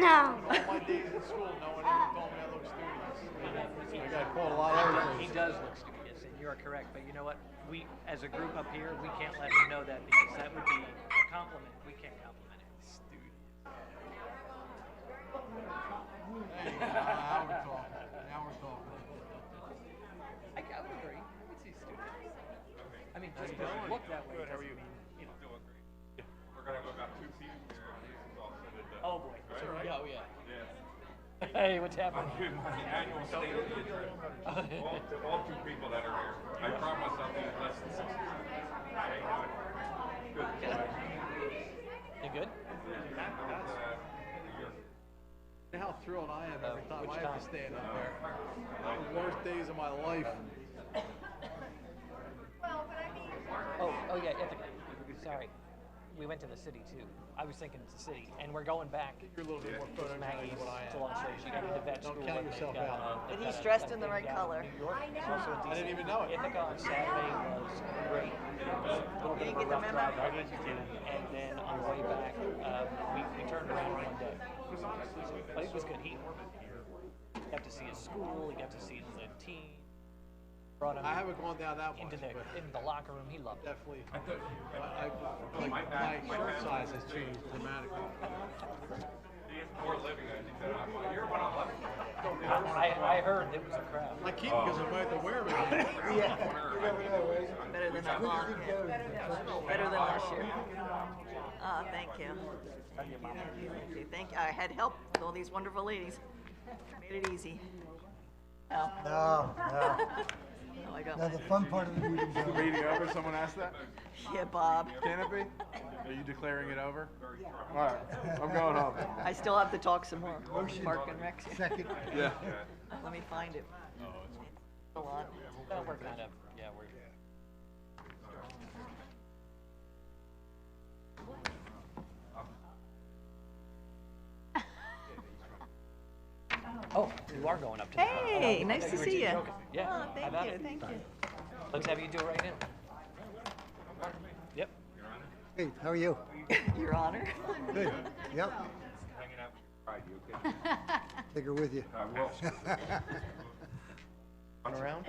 Speaker 11: No.
Speaker 3: My days in school, no one ever told me I looked studious. I got called a lot of other
Speaker 1: He
Speaker 3: things.
Speaker 1: does look studious, and you are correct. But you know what? We, as a group up here, we can't let him know that because that would be a compliment. We can't compliment him.
Speaker 3: Hey, now we're talking. Now we're talking.
Speaker 1: I would agree. I would say studious. I mean, just because you look that way doesn't mean, you know.
Speaker 2: We're gonna go about 2 feet here.
Speaker 1: Oh boy.
Speaker 3: So we go, yeah.
Speaker 1: Hey, what's happening?
Speaker 2: My annual state of the address. All 2 people that are here. I promise I'll be less than 6 years. Good.
Speaker 1: good?
Speaker 3: You know how thrilled I am every time
Speaker 1: which
Speaker 3: I have
Speaker 1: time?
Speaker 3: to stand up there. The worst days of my life.
Speaker 1: Oh, yeah, Ithaca. Sorry. We went to the city too. I was thinking it's the city, and we're going back.
Speaker 3: You're a little bit more photogenic
Speaker 1: Maggie's,
Speaker 3: than what I
Speaker 1: it's a
Speaker 3: am.
Speaker 1: long story. She got into vet school.
Speaker 3: Don't count
Speaker 1: and
Speaker 3: yourself
Speaker 1: they've got
Speaker 3: out.
Speaker 1: they've
Speaker 4: And
Speaker 1: got
Speaker 4: he's
Speaker 1: a-
Speaker 4: dressed
Speaker 1: a
Speaker 4: in the
Speaker 1: thing
Speaker 4: right
Speaker 1: down
Speaker 4: color.
Speaker 1: New York, and also in
Speaker 3: I didn't even know it.
Speaker 1: Ithaca on Saturday was great. It was a little bit
Speaker 4: You
Speaker 1: of a
Speaker 4: didn't get the
Speaker 1: rough
Speaker 4: memo?
Speaker 1: drive, and then on the way back, we turned around in one day. But it was good. He got to see his school. He got to see the team. Brought him
Speaker 3: I haven't gone down that much,
Speaker 1: into
Speaker 3: but
Speaker 1: the locker room. He loved it.
Speaker 3: definitely. My shirt size has changed dramatically.
Speaker 1: I heard it was a crowd.
Speaker 3: I keep because I might have to wear them again.
Speaker 4: Better than that long hair. Better than last year. Oh, thank you. Thank you. Thank you. I had help with all these wonderful ladies. Made it easy. Oh.
Speaker 12: No.
Speaker 4: Oh, I got
Speaker 12: Now,
Speaker 4: one.
Speaker 12: the fun part of the meeting.
Speaker 2: Meeting over, someone asked that?
Speaker 4: Yeah, Bob.
Speaker 2: Can it be? Are you declaring it over? All right, I'm going home.
Speaker 4: I still have to talk some more. Park and Rex.
Speaker 12: Second.
Speaker 2: Yeah.
Speaker 4: Let me find it. A lot.
Speaker 1: Well, we're kind of, yeah, we're. Oh, you are going up to the.
Speaker 4: Hey,
Speaker 1: I
Speaker 4: nice
Speaker 1: thought
Speaker 4: to
Speaker 1: were
Speaker 4: see you.
Speaker 1: joking. Yeah.
Speaker 4: Oh,
Speaker 1: how
Speaker 4: thank
Speaker 1: about
Speaker 4: you,
Speaker 1: it?
Speaker 4: thank you.
Speaker 1: Let's have you do it right now. Yep.
Speaker 12: Hey, how are you?
Speaker 4: Your Honor.
Speaker 12: Good. Yep. Take her with you.
Speaker 2: I will. Run around?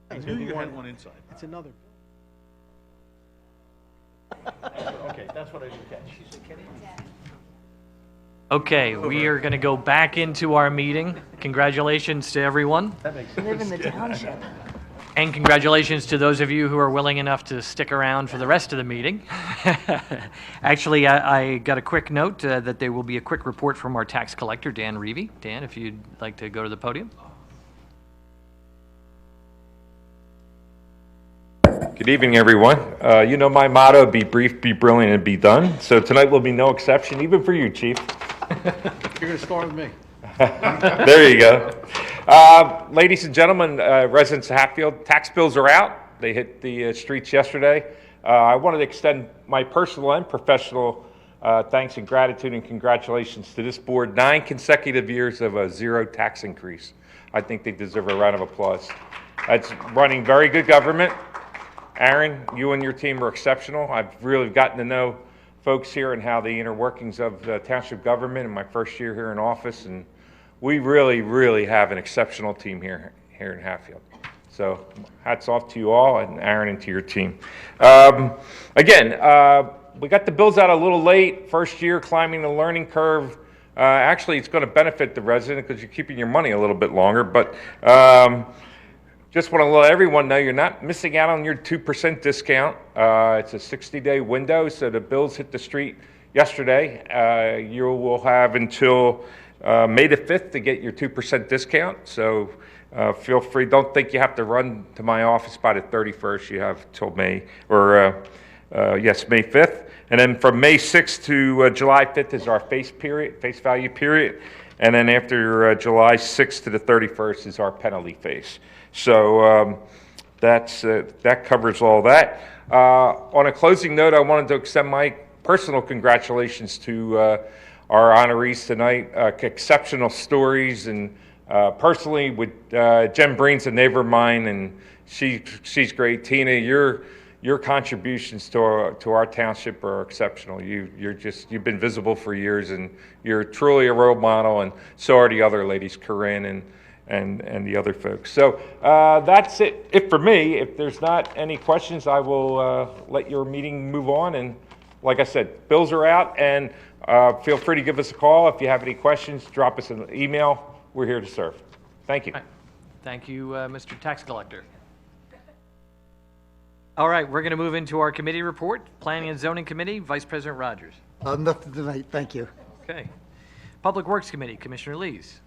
Speaker 3: I knew you had one inside. It's another.
Speaker 10: Okay, that's what I didn't catch.
Speaker 1: Okay, we are going to go back into our meeting. Congratulations to everyone.
Speaker 4: Live in the township.
Speaker 1: And congratulations to those of you who are willing enough to stick around for the rest of the meeting. Actually, I got a quick note that there will be a quick report from our tax collector, Dan Reevy. Dan, if you'd like to go to the podium.
Speaker 13: Good evening, everyone. You know my motto, be brief, be brilliant, and be done. So tonight will be no exception, even for you, Chief.
Speaker 3: You're gonna start with me.
Speaker 13: There you go. Ladies and gentlemen, residents of Hatfield, tax bills are out. They hit the streets yesterday. I wanted to extend my personal and professional thanks and gratitude and congratulations to this board. 9 consecutive years of a zero tax increase. I think they deserve a round of applause. That's running very good government. Aaron, you and your team are exceptional. I've really gotten to know folks here and how the inner workings of the township government in my first year here in office, and we really, really have an exceptional team here in Hatfield. So hats off to you all, and Aaron, and to your team. Again, we got the bills out a little late, first year climbing the learning curve. Actually, it's going to benefit the resident because you're keeping your money a little bit longer, but just want to let everyone know you're not missing out on your 2% discount. It's a 60-day window, so the bills hit the street yesterday. You will have until May the 5th to get your 2% discount. So feel free. Don't think you have to run to my office by the 31st. You have till May, or yes, May 5th. And then from May 6th to July 5th is our face value period. And then after July 6th to the 31st is our penalty phase. So that covers all that. On a closing note, I wanted to extend my personal congratulations to our honorees tonight. Exceptional stories, and personally with Jen Breen's a neighbor of mine, and she's great. Tina, your contributions to our township are exceptional. You've been visible for years, and you're truly a role model, and so are the other ladies, Corinne and the other folks. So that's it for me. If there's not any questions, I will let your meeting move on. And like I said, bills are out, and feel free to give us a call. If you have any questions, drop us an email. We're here to serve. Thank you.
Speaker 1: All right. Thank you, Mr. Tax Collector. All right, we're going to move into our committee report. Planning and Zoning Committee, Vice President Rogers.
Speaker 12: Nothing tonight, thank you.
Speaker 1: Okay. Public Works Committee, Commissioner Lees.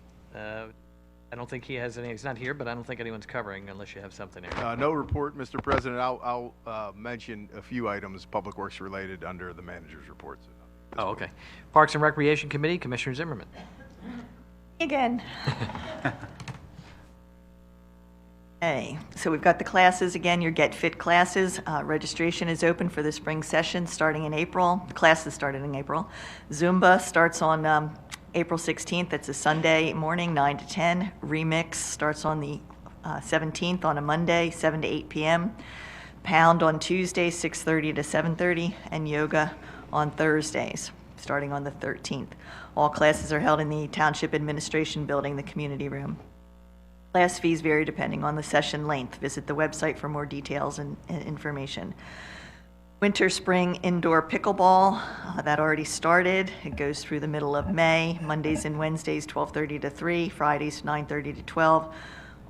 Speaker 1: I don't think he has any, he's not here, but I don't think anyone's covering unless you have something there.
Speaker 3: No report, Mr. President. I'll mention a few items, Public Works related, under the manager's reports.
Speaker 1: Oh, okay. Parks and Recreation Committee, Commissioner Zimmerman.
Speaker 4: Again. Okay, so we've got the classes again, your Get Fit classes. Registration is open for the spring session starting in April. The classes started in April. Zumba starts on April 16th. That's a Sunday morning, 9 to 10. Remix starts on the 17th on a Monday, 7 to 8 p.m. Pound on Tuesday, 6:30 to 7:30, and yoga on Thursdays, starting on the 13th. All classes are held in the Township Administration Building, the community room. Class fees vary depending on the session length. Visit the website for more details and information. Winter, spring, indoor pickleball, that already started. It goes through the middle of May, Mondays and Wednesdays, 12:30 to 3, Fridays, 9:30 to 12.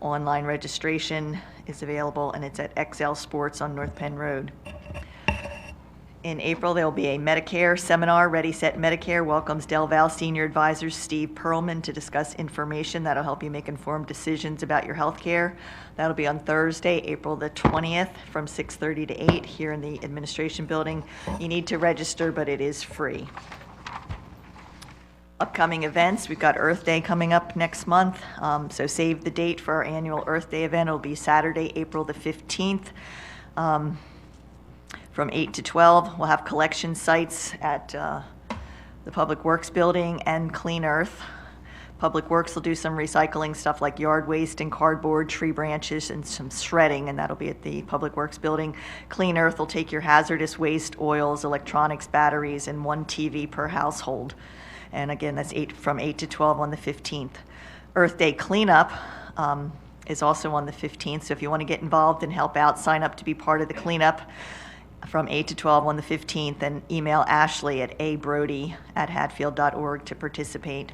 Speaker 4: Online registration is available, and it's at XL Sports on North Penn Road. In April, there will be a Medicare seminar. Ready, Set, Medicare welcomes Del Val Senior Advisor Steve Perlman to discuss information that'll help you make informed decisions about your health care. That'll be on Thursday, April the 20th, from 6:30 to 8 here in the Administration Building. You need to register, but it is free. Upcoming events, we've got Earth Day coming up next month, so save the date for our annual Earth Day event. It'll be Saturday, April the 15th. From 8 to 12, we'll have collection sites at the Public Works Building and Clean Earth. Public Works will do some recycling stuff like yard waste and cardboard, tree branches, and some shredding, and that'll be at the Public Works Building. Clean Earth will take your hazardous waste, oils, electronics, batteries, and 1 TV per household. And again, that's from 8 to 12 on the 15th. Earth Day cleanup is also on the 15th, so if you want to get involved and help out, sign up to be part of the cleanup from 8 to 12 on the 15th, and email Ashley at abrody@hatfield.org to participate.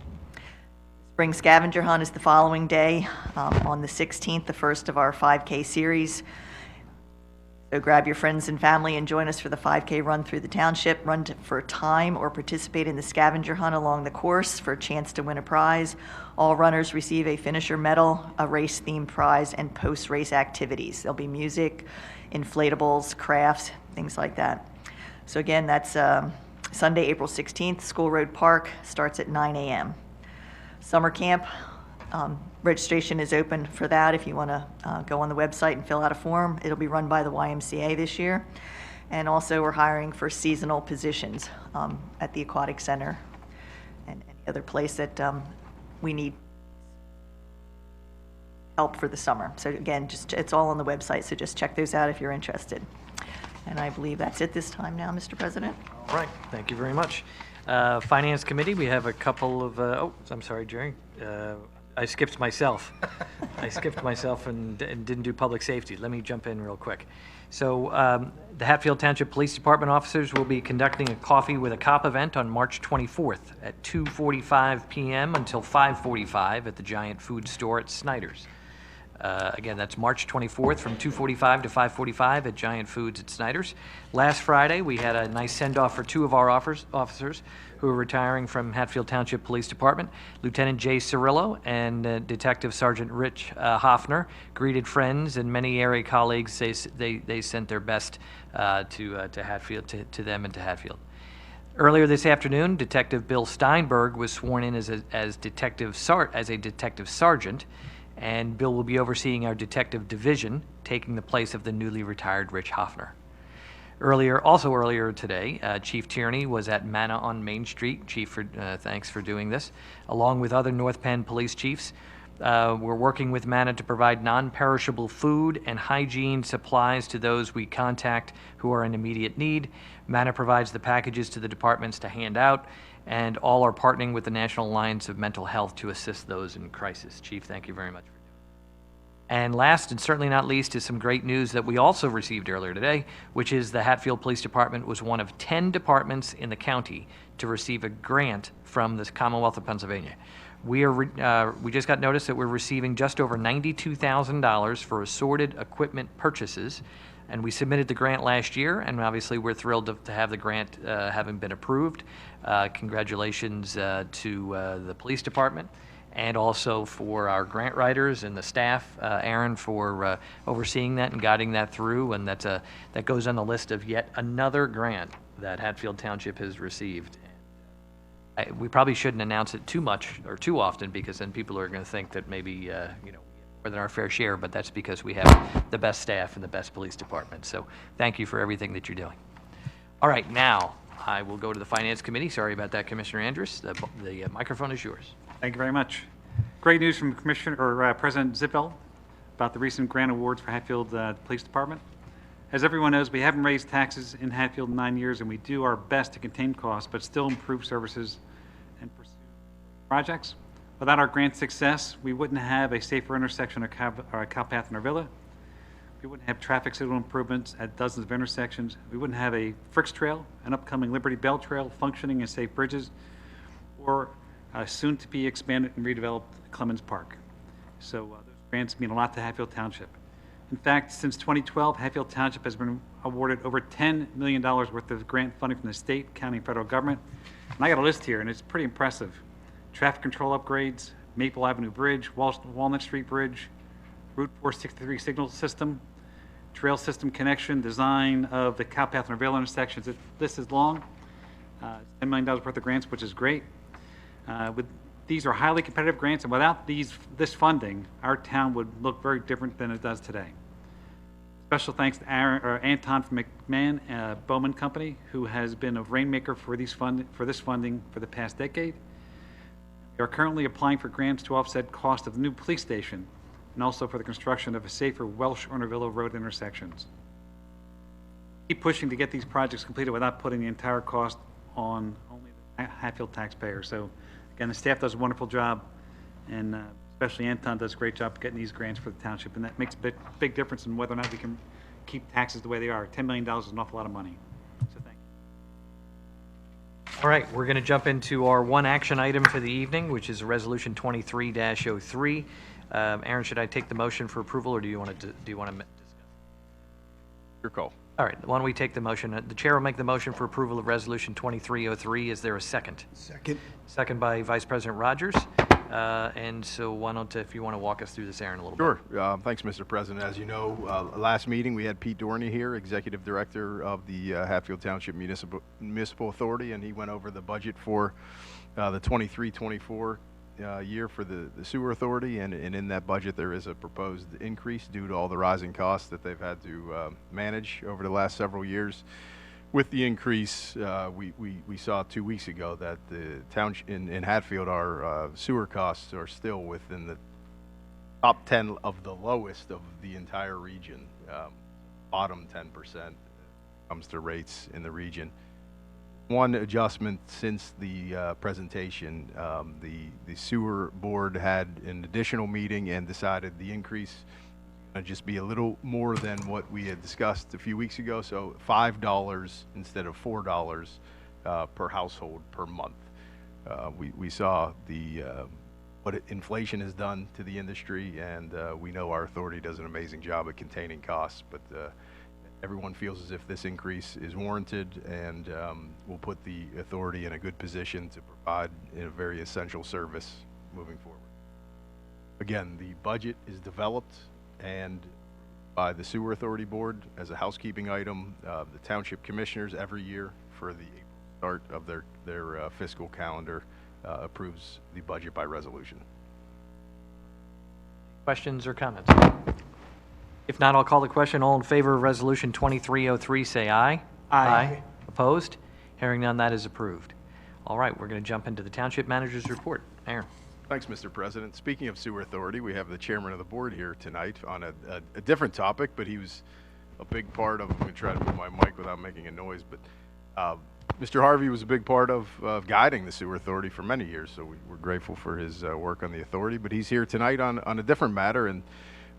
Speaker 4: Spring scavenger hunt is the following day, on the 16th, the first of our 5K series. So grab your friends and family and join us for the 5K run through the township. Run for a time or participate in the scavenger hunt along the course for a chance to win a prize. All runners receive a finisher medal, a race-themed prize, and post-race activities. There'll be music, inflatables, crafts, things like that. So again, that's Sunday, April 16th, School Road Park, starts at 9 a.m. Summer camp, registration is open for that if you want to go on the website and fill out a form. It'll be run by the YMCA this year. And also we're hiring for seasonal positions at the Aquatic Center and any other place that we need help for the summer. So again, it's all on the website, so just check those out if you're interested. And I believe that's it this time now, Mr. President.
Speaker 1: All right, thank you very much. Finance Committee, we have a couple of, I'm sorry, Jerry. I skipped myself. I skipped myself and didn't do public safety. Let me jump in real quick. So the Hatfield Township Police Department officers will be conducting a Coffee with a Cop event on March 24th at 2:45 p.m. until 5:45 at the Giant Food Store at Snyder's. Again, that's March 24th from 2:45 to 5:45 at Giant Foods at Snyder's. Last Friday, we had a nice send-off for 2 of our officers who are retiring from Hatfield Township Police Department. Lieutenant Jay Cirillo and Detective Sergeant Rich Hoffner greeted friends and many area colleagues. They sent their best to Hatfield, to them and to Hatfield. Earlier this afternoon, Detective Bill Steinberg was sworn in as a detective sergeant, and Bill will be overseeing our detective division, taking the place of the newly retired Rich Hoffner. Earlier today, Chief Tierney was at Manna on Main Street. Chief, thanks for doing this. Along with other North Penn police chiefs, we're working with Manna to provide non-perishable food and hygiene supplies to those we contact who are in immediate need. Manna provides the packages to the departments to hand out, and all are partnering with the National Alliance of Mental Health to assist those in crisis. Chief, thank you very much. And last, and certainly not least, is some great news that we also received earlier today, which is the Hatfield Police Department was one of 10 departments in the county to receive a grant from the Commonwealth of Pennsylvania. We just got notice that we're receiving just over $92,000 for assorted equipment purchases, and we submitted the grant last year, and obviously we're thrilled to have the grant having been approved. Congratulations to the police department and also for our grant writers and the staff, Aaron, for overseeing that and guiding that through. And that goes on the list of yet another grant that Hatfield Township has received. We probably shouldn't announce it too much or too often, because then people are going to think that maybe, more than our fair share, but that's because we have the best staff and the best police department. So thank you for everything that you're doing. All right, now I will go to the Finance Committee. Sorry about that, Commissioner Andrus. The microphone is yours.
Speaker 14: Thank you very much. Great news from President Zippel about the recent grant awards for Hatfield Police Department. As everyone knows, we haven't raised taxes in Hatfield in 9 years, and we do our best to contain costs, but still improve services and pursue projects. Without our grant success, we wouldn't have a safer intersection or cow path in our villa. We wouldn't have traffic signal improvements at dozens of intersections. We wouldn't have a Fricks Trail, an upcoming Liberty Bell Trail, functioning and safe bridges, or soon to be expanded and redeveloped Clemens Park. So those grants mean a lot to Hatfield Township. In fact, since 2012, Hatfield Township has been awarded over $10 million worth of grant funding from the state, county, and federal government. And I got a list here, and it's pretty impressive. Traffic control upgrades, Maple Avenue Bridge, Walnut Street Bridge, Route 463 signal system, trail system connection, design of the cow path and Rail intersections. This is long. $10 million worth of grants, which is great. These are highly competitive grants, and without this funding, our town would look very different than it does today. Special thanks to Anton from McMahon Bowman Company, who has been a rainmaker for this funding for the past decade. We are currently applying for grants to offset cost of the new police station, and also for the construction of a safer Welsh-Ornerville Road intersections. Keep pushing to get these projects completed without putting the entire cost on only the Hatfield taxpayer. So again, the staff does a wonderful job, and especially Anton does a great job getting these grants for the township, and that makes a big difference in whether or not we can keep taxes the way they are. $10 million is an awful lot of money. So thank you.
Speaker 1: All right, we're going to jump into our one action item for the evening, which is Resolution 23-03. Aaron, should I take the motion for approval, or do you want to discuss?
Speaker 3: Your call.
Speaker 1: All right, why don't we take the motion? The chair will make the motion for approval of Resolution 2303. Is there a second?
Speaker 12: Second.
Speaker 1: Second by Vice President Rogers. And so why don't, if you want to walk us through this, Aaron, a little bit.
Speaker 3: Sure. Thanks, Mr. President. As you know, last meeting we had Pete Dorney here, Executive Director of the Hatfield Township Municipal Authority, and he went over the budget for the 23-24 year for the sewer authority, and in that budget there is a proposed increase due to all the rising costs that they've had to manage over the last several years. With the increase, we saw 2 weeks ago that the township in Hatfield, our sewer costs are still within the top 10 of the lowest of the entire region, bottom 10% comes to rates in the region. One adjustment since the presentation, the sewer board had an additional meeting and decided the increase would just be a little more than what we had discussed a few weeks ago, so $5 instead of $4 per household per month. We saw what inflation has done to the industry, and we know our authority does an amazing job at containing costs, but everyone feels as if this increase is warranted, and will put the authority in a good position to provide a very essential service moving forward. Again, the budget is developed and by the Sewer Authority Board as a housekeeping item. The Township Commissioners every year for the start of their fiscal calendar approves the budget by resolution.
Speaker 1: Questions or comments? If not, I'll call the question. All in favor of Resolution 2303, say aye. Aye. Opposed? Hearing none, that is approved. All right, we're going to jump into the Township Manager's report. Aaron.
Speaker 3: Thanks, Mr. President. Speaking of Sewer Authority, we have the chairman of the board here tonight on a different topic, but he was a big part of, I'm going to try to move my mic without making a noise, but Mr. Harvey was a big part of guiding the Sewer Authority for many years, so we're grateful for his work on the authority. But he's here tonight on a different matter, and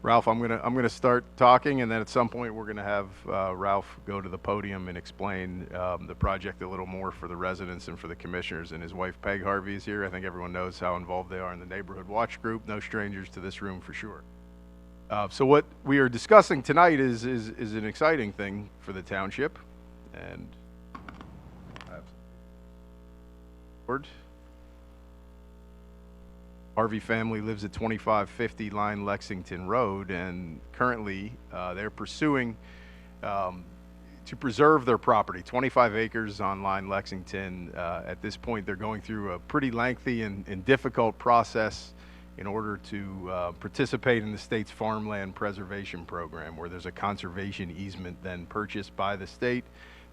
Speaker 3: Ralph, I'm gonna start talking, and then at some point we're gonna have Ralph go to the podium and explain the project a little more for the residents and for the commissioners. And his wife Peg Harvey is here. I think everyone knows how involved they are in the neighborhood watch group. No strangers to this room for sure. So what we are discussing tonight is an exciting thing for the township, and Harvey family lives at 2550 Line Lexington Road, and currently they're pursuing to preserve their property, 25 acres on Line Lexington. At this point, they're going through a pretty lengthy and difficult process in order to participate in the state's farmland preservation program, where there's a conservation easement then purchased by the state.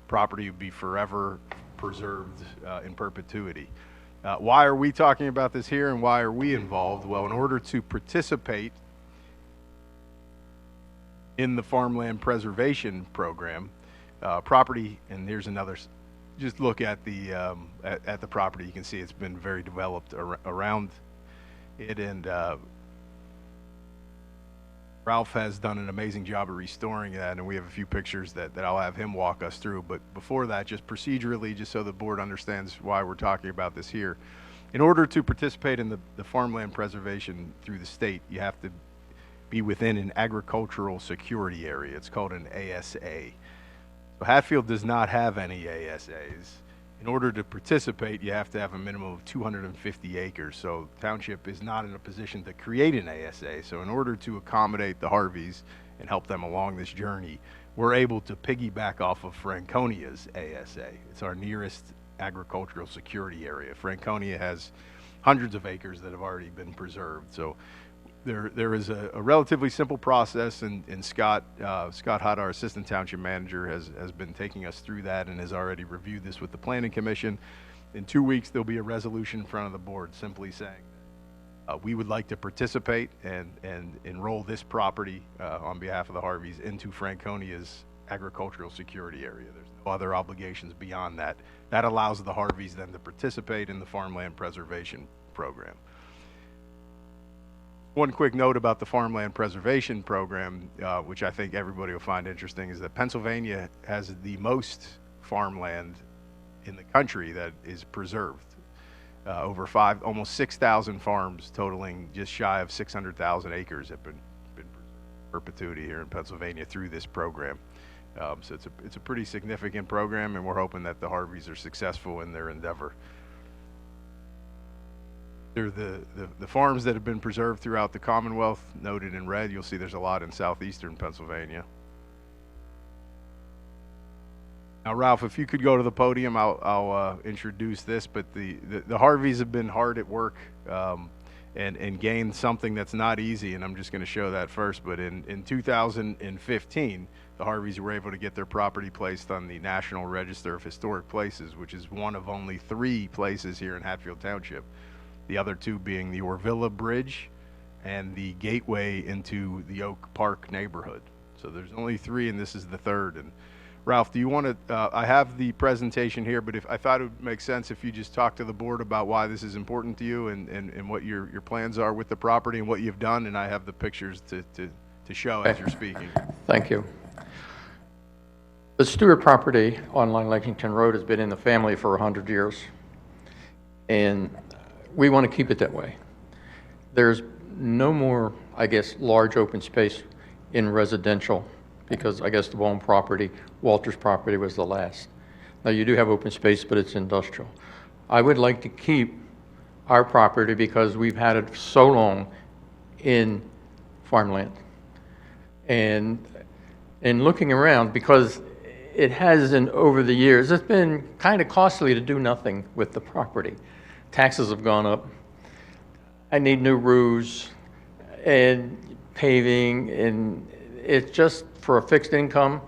Speaker 3: Property would be forever preserved in perpetuity. Why are we talking about this here, and why are we involved? Well, in order to participate in the farmland preservation program, property, and here's another, just look at the property. You can see it's been very developed around it, and Ralph has done an amazing job of restoring that, and we have a few pictures that I'll have him walk us through. But before that, just procedurally, just so the board understands why we're talking about this here, in order to participate in the farmland preservation through the state, you have to be within an agricultural security area. It's called an ASA. So Hatfield does not have any ASAs. In order to participate, you have to have a minimum of 250 acres. So Township is not in a position to create an ASA. So in order to accommodate the Harveys and help them along this journey, we're able to piggyback off of Franconia's ASA. It's our nearest agricultural security area. Franconia has hundreds of acres that have already been preserved. So there is a relatively simple process, and Scott Hutt, our assistant township manager, has been taking us through that and has already reviewed this with the planning commission. In 2 weeks, there'll be a resolution in front of the board simply saying we would like to participate and enroll this property on behalf of the Harveys into Franconia's agricultural security area. There's no other obligations beyond that. That allows the Harveys then to participate in the farmland preservation program. One quick note about the farmland preservation program, which I think everybody will find interesting, is that Pennsylvania has the most farmland in the country that is preserved. Almost 6,000 farms totaling just shy of 600,000 acres have been preserved in perpetuity here in Pennsylvania through this program. So it's a pretty significant program, and we're hoping that the Harveys are successful in their endeavor. They're the farms that have been preserved throughout the Commonwealth, noted in red. You'll see there's a lot in southeastern Pennsylvania. Now, Ralph, if you could go to the podium, I'll introduce this. But the Harveys have been hard at work and gained something that's not easy, and I'm just going to show that first. But in 2015, the Harveys were able to get their property placed on the National Register of Historic Places, which is one of only 3 places here in Hatfield Township. The other 2 being the Orvilla Bridge and the gateway into the Oak Park neighborhood. So there's only 3, and this is the 3rd. And Ralph, do you want to, I have the presentation here, but I thought it would make sense if you just talk to the board about why this is important to you and what your plans are with the property and what you've done, and I have the pictures to show as you're speaking.
Speaker 15: Thank you. The Stewart property on Line Lexington Road has been in the family for 100 years, and we want to keep it that way. There's no more, I guess, large open space in residential, because I guess the Bowen property, Walter's property, was the last. Now, you do have open space, but it's industrial. I would like to keep our property because we've had it so long in farmland. And in looking around, because it has, over the years, it's been kind of costly to do nothing with the property. Taxes have gone up. I need new roofs and paving, and it's just, for a fixed income,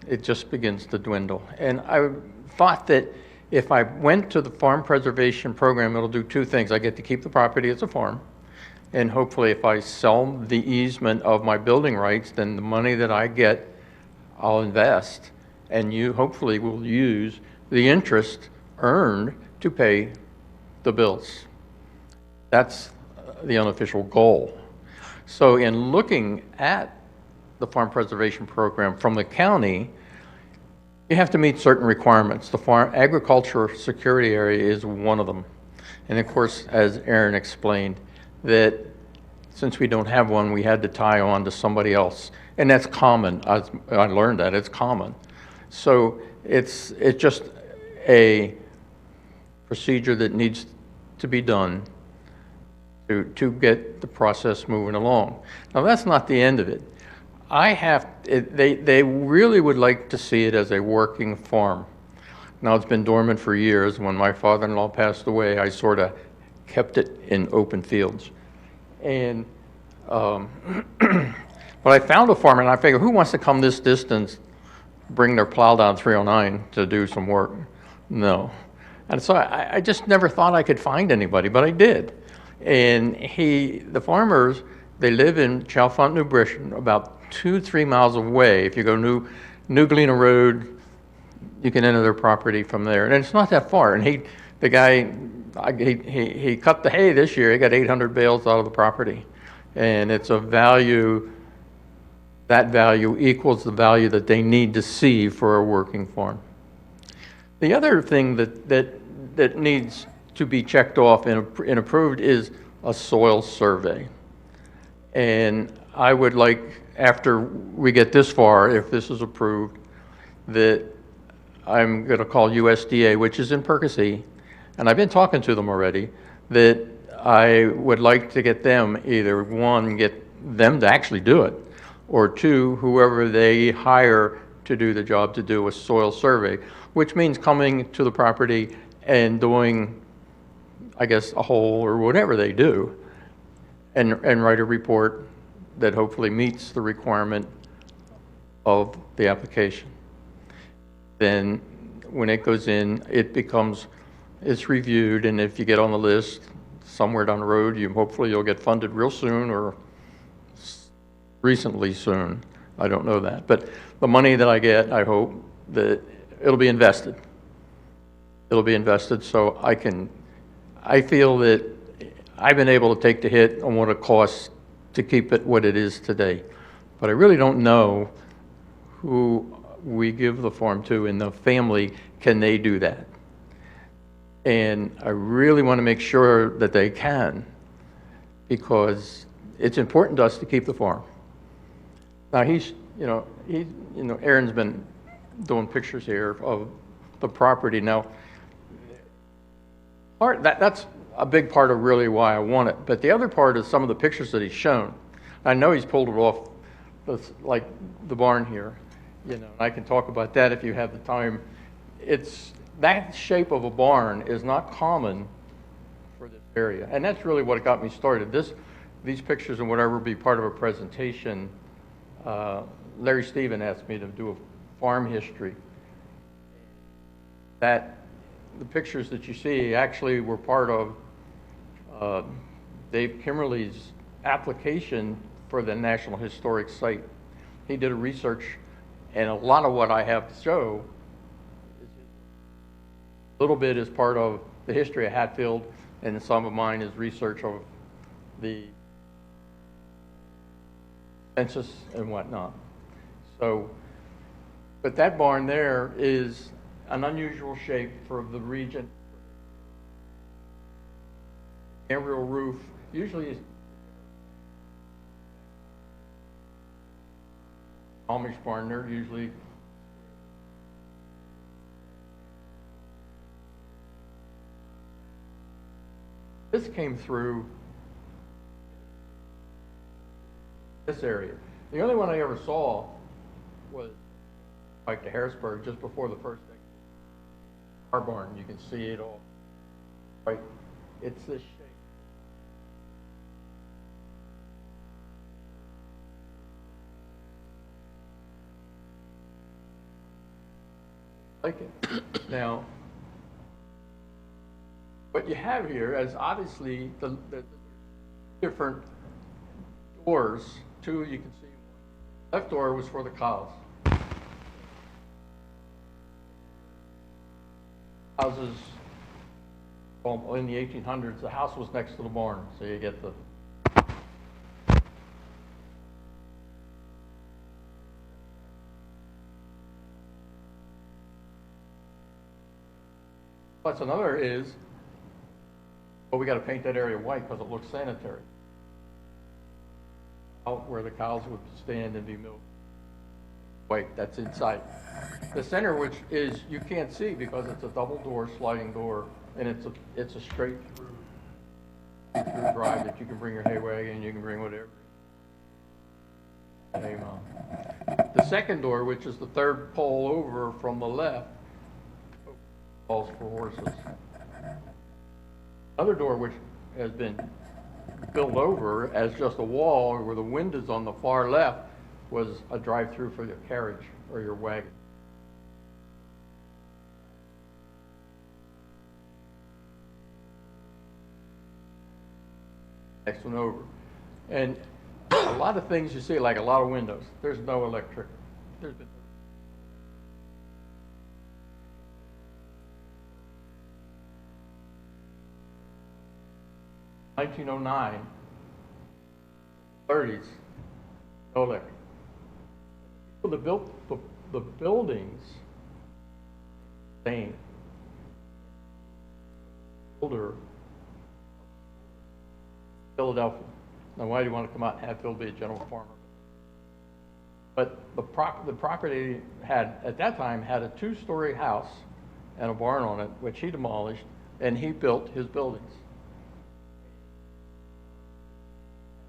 Speaker 15: it just begins to dwindle. And I thought that if I went to the farm preservation program, it'll do 2 things. I get to keep the property as a farm, and hopefully if I sell the easement of my building rights, then the money that I get, I'll invest, and you hopefully will use the interest earned to pay the bills. That's the unofficial goal. So in looking at the farm preservation program from the county, you have to meet certain requirements. The farm agriculture security area is one of them. And of course, as Aaron explained, that since we don't have one, we had to tie on to somebody else. And that's common. I learned that, it's common. So it's just a procedure that needs to be done to get the process moving along. Now, that's not the end of it. They really would like to see it as a working farm. Now, it's been dormant for years. When my father-in-law passed away, I sort of kept it in open fields. And, but I found a farmer, and I figured, who wants to come this distance, bring their plow down 309 to do some work? No. And so I just never thought I could find anybody, but I did. And the farmers, they live in Chalfont, New Britain, about 2-3 miles away. If you go New Galena Road, you can enter their property from there. And it's not that far. And the guy, he cut the hay this year. He got 800 bales out of the property. And it's a value, that value equals the value that they need to see for a working farm. The other thing that needs to be checked off and approved is a soil survey. And I would like, after we get this far, if this is approved, that I'm going to call USDA, which is in Percy, and I've been talking to them already, that I would like to get them, either one, get them to actually do it, or two, whoever they hire to do the job, to do a soil survey, which means coming to the property and doing, I guess, a hole or whatever they do, and write a report that hopefully meets the requirement of the application. Then when it goes in, it's reviewed, and if you get on the list somewhere down the road, hopefully you'll get funded real soon or recently soon. I don't know that. But the money that I get, I hope that it'll be invested. It'll be invested so I feel that I've been able to take the hit on what it costs to keep it what it is today. But I really don't know who we give the farm to in the family, can they do that? And I really want to make sure that they can, because it's important to us to keep the farm. Now Aaron's been doing pictures here of the property. Now, that's a big part of really why I want it. But the other part is some of the pictures that he's shown. I know he's pulled it off, like the barn here. And I can talk about that if you have the time. That shape of a barn is not common for this area. And that's really what got me started. These pictures and whatever will be part of a presentation. Larry Steven asked me to do a farm history. The pictures that you see actually were part of Dave Kimmerly's application for the National Historic Site. He did a research, and a lot of what I have to show, a little bit is part of the history of Hatfield, and some of mine is research of the census and whatnot. So, but that barn there is an unusual shape for the region. Aerial roof usually is Amish barn. They're usually this came through this area. The only one I ever saw was like to Harrisburg just before the first thing. Our barn, you can see it all. Right, it's this shape. Like it. Now, what you have here is obviously the different doors. Two you can see. Left door was for the cows. Houses, well, in the 1800s, the house was next to the barn, so you get the plus another is, well, we got to paint that area white because it looks sanitary. Out where the cows would stand and be milked. White, that's inside. The center, which is, you can't see because it's a double door, sliding door, and it's a straight through through drive that you can bring your hay wagon, you can bring whatever. Hay mow. The second door, which is the third pole over from the left, calls for horses. Other door, which has been built over as just a wall where the windows on the far left, was a drive-through for your carriage or your wagon. Next one over. And a lot of things you see, like a lot of windows, there's no electric. There's been 1909, 30s, no electric. People that built the buildings, same. Builder, Philadelphia. Now, why do you want to come out and Hatfield be a general farmer? But the property had, at that time, had a 2-story house and a barn on it, which he demolished, and he built his buildings.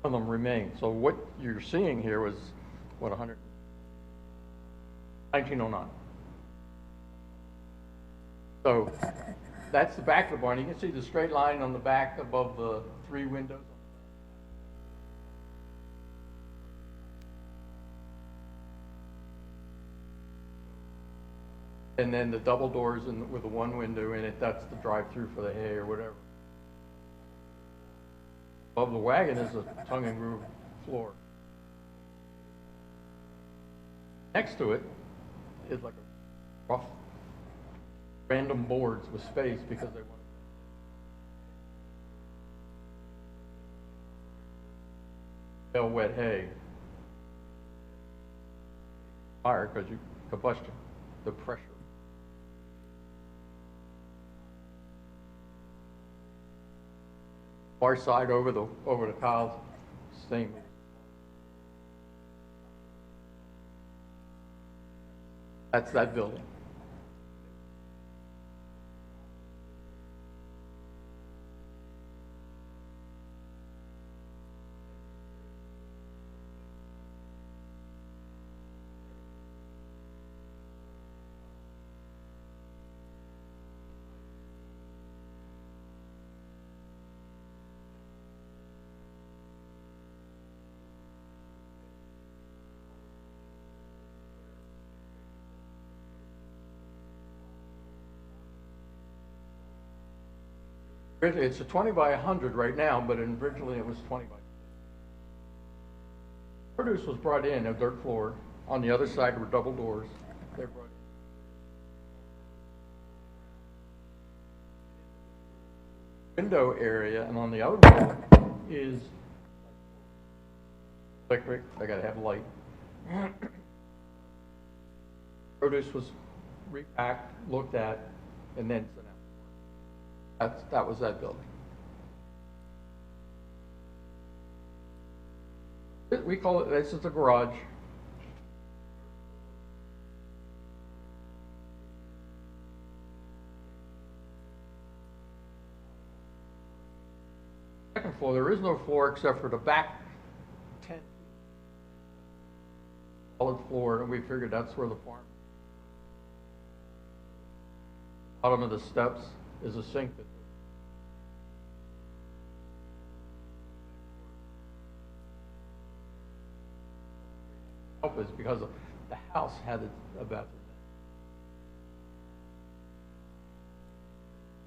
Speaker 15: Some of them remain. So what you're seeing here was, what, 1909. So that's the back of the barn. You can see the straight line on the back above the 3 windows. And then the double doors with the 1 window in it, that's the drive-through for the hay or whatever. Above the wagon is a tongue and groove floor. Next to it is like a rough, random boards with space because they want to bale wet hay. Fire because you combustion, the pressure. Far side over the Kyle's thing. That's that building. It's a 20 by 100 right now, but originally it was 20 by. Produce was brought in a dirt floor. On the other side were double doors. They brought in window area, and on the other wall is electric. I got to have light. Produce was repacked, looked at, and then sent out. That was that building. We call it, this is the garage. Second floor, there is no floor except for the back 10 feet. Solid floor, and we figured that's where the farm. Bottom of the steps is a sink that help is because the house had a bathroom.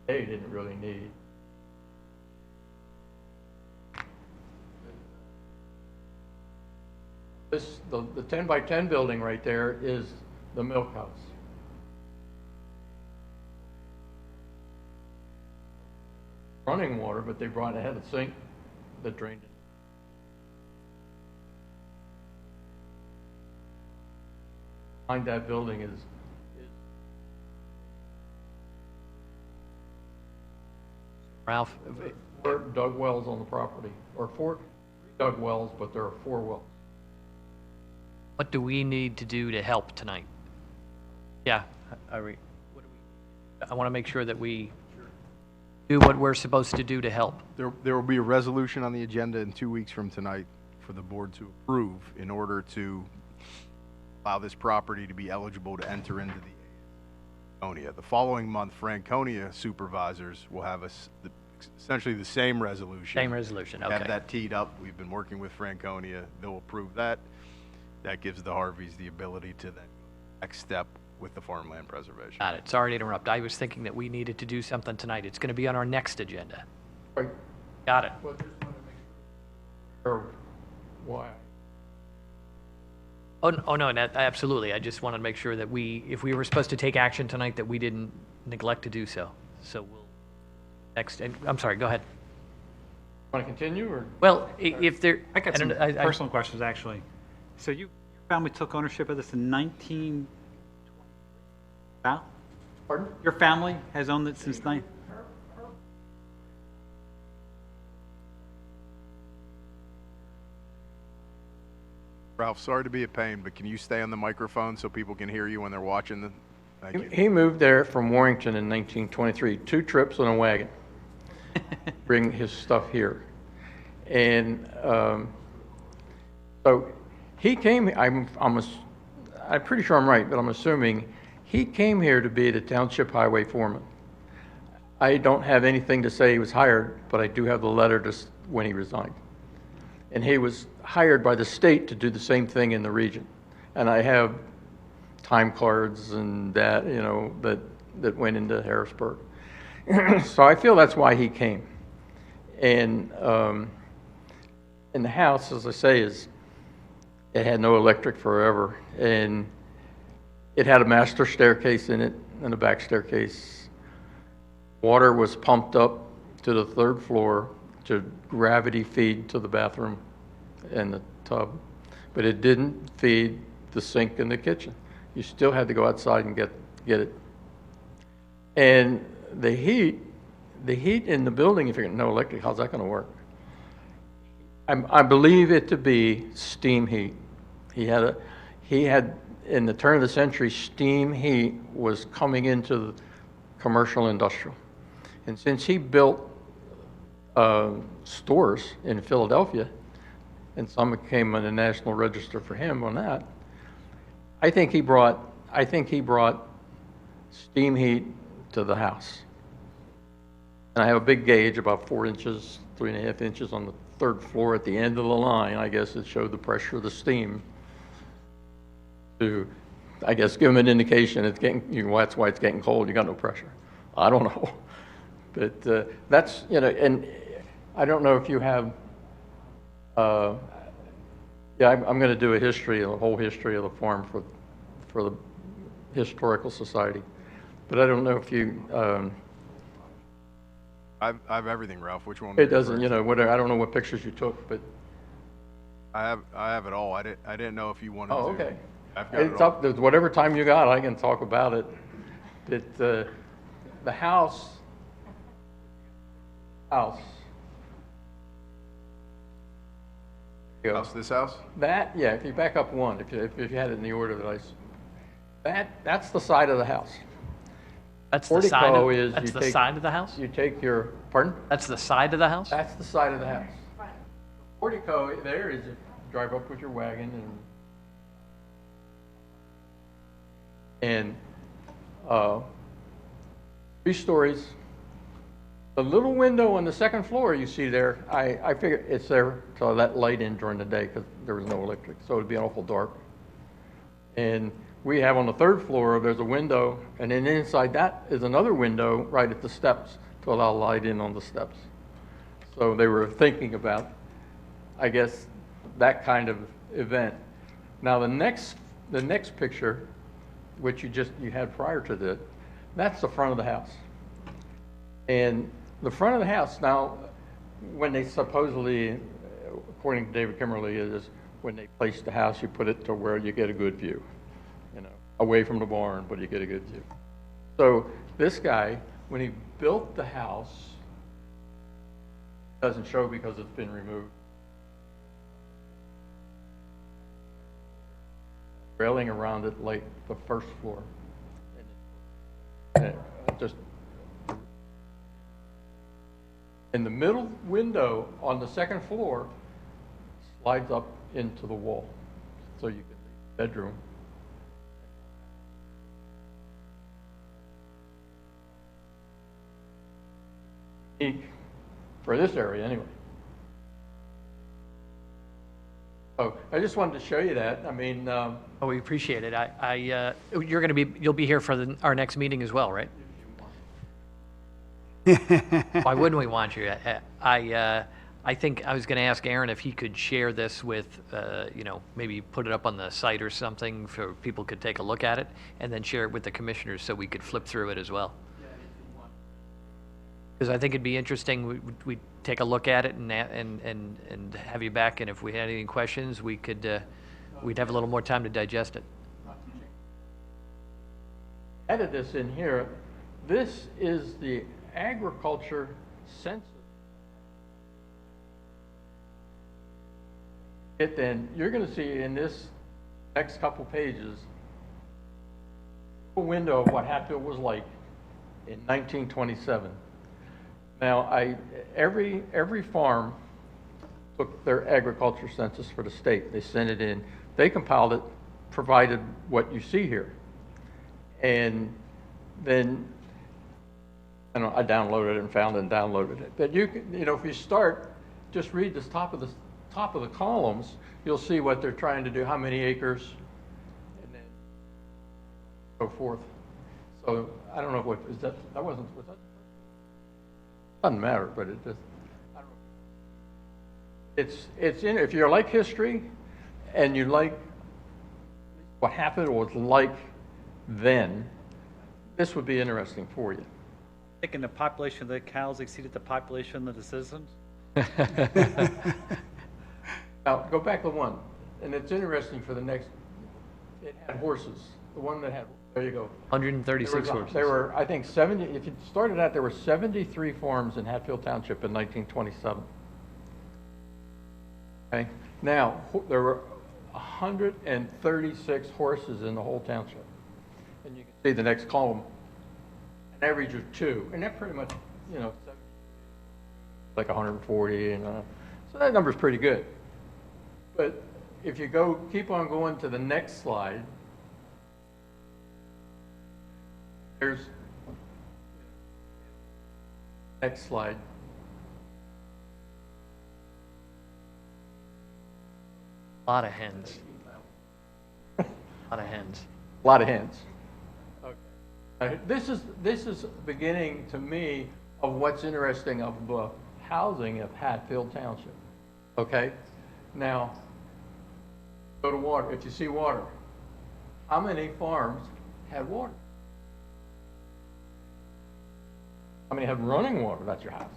Speaker 15: They didn't really need. This the 10 by 10 building right there is the milk house. Running water, but they brought ahead a sink that drained it. Behind that building is
Speaker 1: Ralph,
Speaker 15: 4 dug wells on the property, or 4 dug wells, but there are 4 wells.
Speaker 1: what do we need to do to help tonight? Yeah, I want to make sure that we do what we're supposed to do to help.
Speaker 3: There will be a resolution on the agenda in 2 weeks from tonight for the board to approve in order to allow this property to be eligible to enter into the Franconia. The following month, Franconia supervisors will have essentially the same resolution.
Speaker 1: Same resolution, okay.
Speaker 3: Have that teed up. We've been working with Franconia. They'll approve that. That gives the Harveys the ability to then next step with the farmland preservation.
Speaker 1: Got it. Sorry to interrupt. I was thinking that we needed to do something tonight. It's going to be on our next agenda.
Speaker 15: Right.
Speaker 1: Got it.
Speaker 15: Or why?
Speaker 1: Oh, no, absolutely. I just wanted to make sure that if we were supposed to take action tonight, that we didn't neglect to do so. So we'll, next, and I'm sorry, go ahead.
Speaker 15: Want to continue, or?
Speaker 1: Well, if there.
Speaker 14: I got some
Speaker 1: don't know,
Speaker 14: personal questions, actually. So your family took ownership of this in 19... About?
Speaker 15: Pardon?
Speaker 14: Your family has owned it since 9...
Speaker 3: Ralph, sorry to be a pain, but can you stay on the microphone so people can hear you when they're watching the? Thank you.
Speaker 15: He moved there from Warrington in 1923, 2 trips on a wagon, bring his stuff here. And so he came, I'm pretty sure I'm right, but I'm assuming he came here to be the township highway foreman. I don't have anything to say he was hired, but I do have the letter when he resigned. And he was hired by the state to do the same thing in the region. And I have time cards and that, that went into Harrisburg. So I feel that's why he came. And the house, as I say, it had no electric forever. And it had a master staircase in it and a back staircase. Water was pumped up to the 3rd floor to gravity feed to the bathroom and the tub, but it didn't feed the sink in the kitchen. You still had to go outside and get it. And the heat in the building, if you got no electric, how's that going to work? I believe it to be steam heat. He had in the turn of the century, steam heat was coming into the commercial industrial, and since he built stores in Philadelphia, and some came on the National Register for him on that. I think he brought steam heat to the house. And I have a big gauge, about 4 inches, 3.5 inches on the 3rd floor at the end of the line. I guess it showed the pressure of the steam to, I guess, give him an indication it's getting, that's why it's getting cold, you got no pressure. I don't know. But that's, and I don't know if you have, yeah, I'm going to do a whole history of the farm for the Historical Society. But I don't know if you...
Speaker 3: I have everything, Ralph. Which one?
Speaker 15: It doesn't, whatever. I don't know what pictures you took, but...
Speaker 3: I have it all. I didn't know if you wanted to.
Speaker 15: Oh, okay.
Speaker 3: I've got
Speaker 15: It's
Speaker 3: it all.
Speaker 15: up, whatever time you got, I can talk about it. The house...
Speaker 3: This house?
Speaker 15: That, yeah, if you back up one, if you had it in the order that that's the side of the house.
Speaker 1: That's the side
Speaker 15: Portico
Speaker 1: of,
Speaker 15: is
Speaker 1: that's
Speaker 15: you
Speaker 1: the
Speaker 15: take-
Speaker 1: side of the house?
Speaker 15: You take your, pardon?
Speaker 1: That's the side of the house?
Speaker 15: That's the side of the house. Portico there is, you drive up with your wagon and 3 stories. The little window on the 2nd floor you see there, I figure it's there to let light in during the day because there was no electric, so it'd be awful dark. And we have on the 3rd floor, there's a window, and then inside that is another window right at the steps to allow light in on the steps. So they were thinking about, I guess, that kind of event. Now the next picture, which you had prior to that, that's the front of the house. And the front of the house, now, when they supposedly, according to David Kimmerly, is when they place the house, you put it to where you get a good view, away from the barn, but you get a good view. So this guy, when he built the house, doesn't show because it's been removed. Railing around it like the 1st floor. And just And the middle window on the second floor slides up into the wall. So you can leave the bedroom. Unique for this area anyway. So I just wanted to show you that. I mean,
Speaker 1: Oh, we appreciate it. You're going to be, you'll be here for our next meeting as well, right? Why wouldn't we want you? I think I was going to ask Aaron if he could share this with, maybe put it up on the site or something so people could take a look at it, and then share it with the commissioners so we could flip through it as well. Because I think it'd be interesting, we'd take a look at it and have you back, and if we had any questions, we'd have a little more time to digest it.
Speaker 15: Added this in here. This is the agriculture census. Then you're going to see in this next couple pages a window of what Hatfield was like in 1927. Now, every farm took their agriculture census for the state. They sent it in. They compiled it, provided what you see here. And then, I downloaded it and found it and downloaded it. But you can, if you start, just read this top of the columns, you'll see what they're trying to do, how many acres, and then so forth. So I don't know what is that. Was that? Doesn't matter, but it just. I don't know. It's in. If you like history, and you like what happened or was like then, this would be interesting for you.
Speaker 10: Thinking the population of the cows exceeded the population of the citizens?
Speaker 15: Now, go back to one, and it's interesting for the next, it had horses. The one that had, there you go.
Speaker 1: 136 horses.
Speaker 15: There were, I think, 70, if you started out, there were 73 farms in Hatfield Township in 1927. Okay? Now, there were 136 horses in the whole township. And you can see the next column, an average of 2. And that pretty much, like 140, and so that number's pretty good. But if you keep on going to the next slide, there's next slide.
Speaker 1: A lot of hens. A lot of hens.
Speaker 15: A lot of hens. Okay. This is beginning to me of what's interesting of the housing of Hatfield Township. Okay? Now, go to water. If you see water, how many farms had water? How many had running water? That's your house.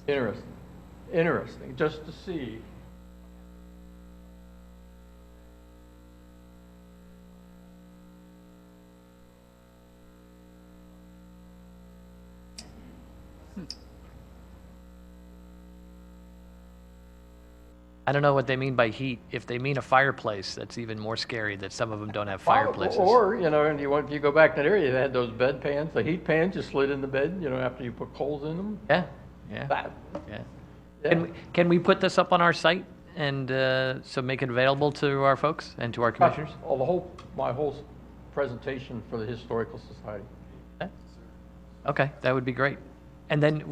Speaker 15: Interesting. Interesting. Just to see.
Speaker 1: I don't know what they mean by heat. If they mean a fireplace, that's even more scary that some of them don't have fireplaces.
Speaker 15: Or, and if you go back to that area, they had those bed pans, the heat pans you slid in the bed, after you put coals in them.
Speaker 1: Yeah.
Speaker 15: That.
Speaker 1: Yeah. Can we put this up on our site and so make it available to our folks and to our commissioners?
Speaker 15: My whole presentation for the Historical Society.
Speaker 1: Okay, that would be great. And then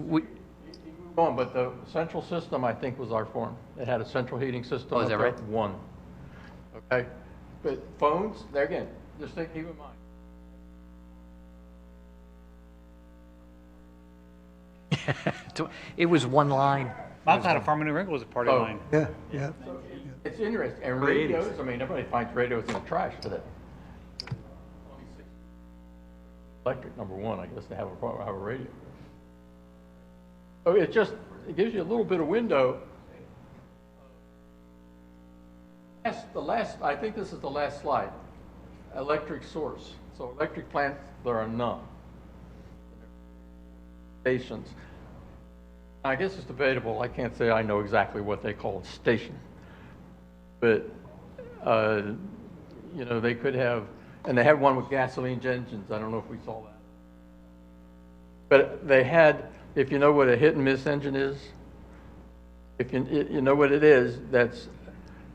Speaker 15: But the central system, I think, was our farm. It had a central heating system.
Speaker 1: Oh, is that right?
Speaker 15: One. Okay? But phones, there again, just keep in
Speaker 1: mind. It was one line.
Speaker 10: I've had a farm in New England was a party line.
Speaker 12: Yeah, yeah.
Speaker 15: It's interesting. And
Speaker 10: Early
Speaker 15: radios,
Speaker 10: 80s.
Speaker 15: everybody finds radios in the trash today. Electric, number one, I guess, to have a radio. So it gives you a little bit of window. I think this is the last slide. Electric source. So electric plants, there are none. Stations. I guess it's debatable. I can't say I know exactly what they call a station. But, they could have, and they had one with gasoline engines. I don't know if we saw that. But they had, if you know what a hit and miss engine is, if you know what it is,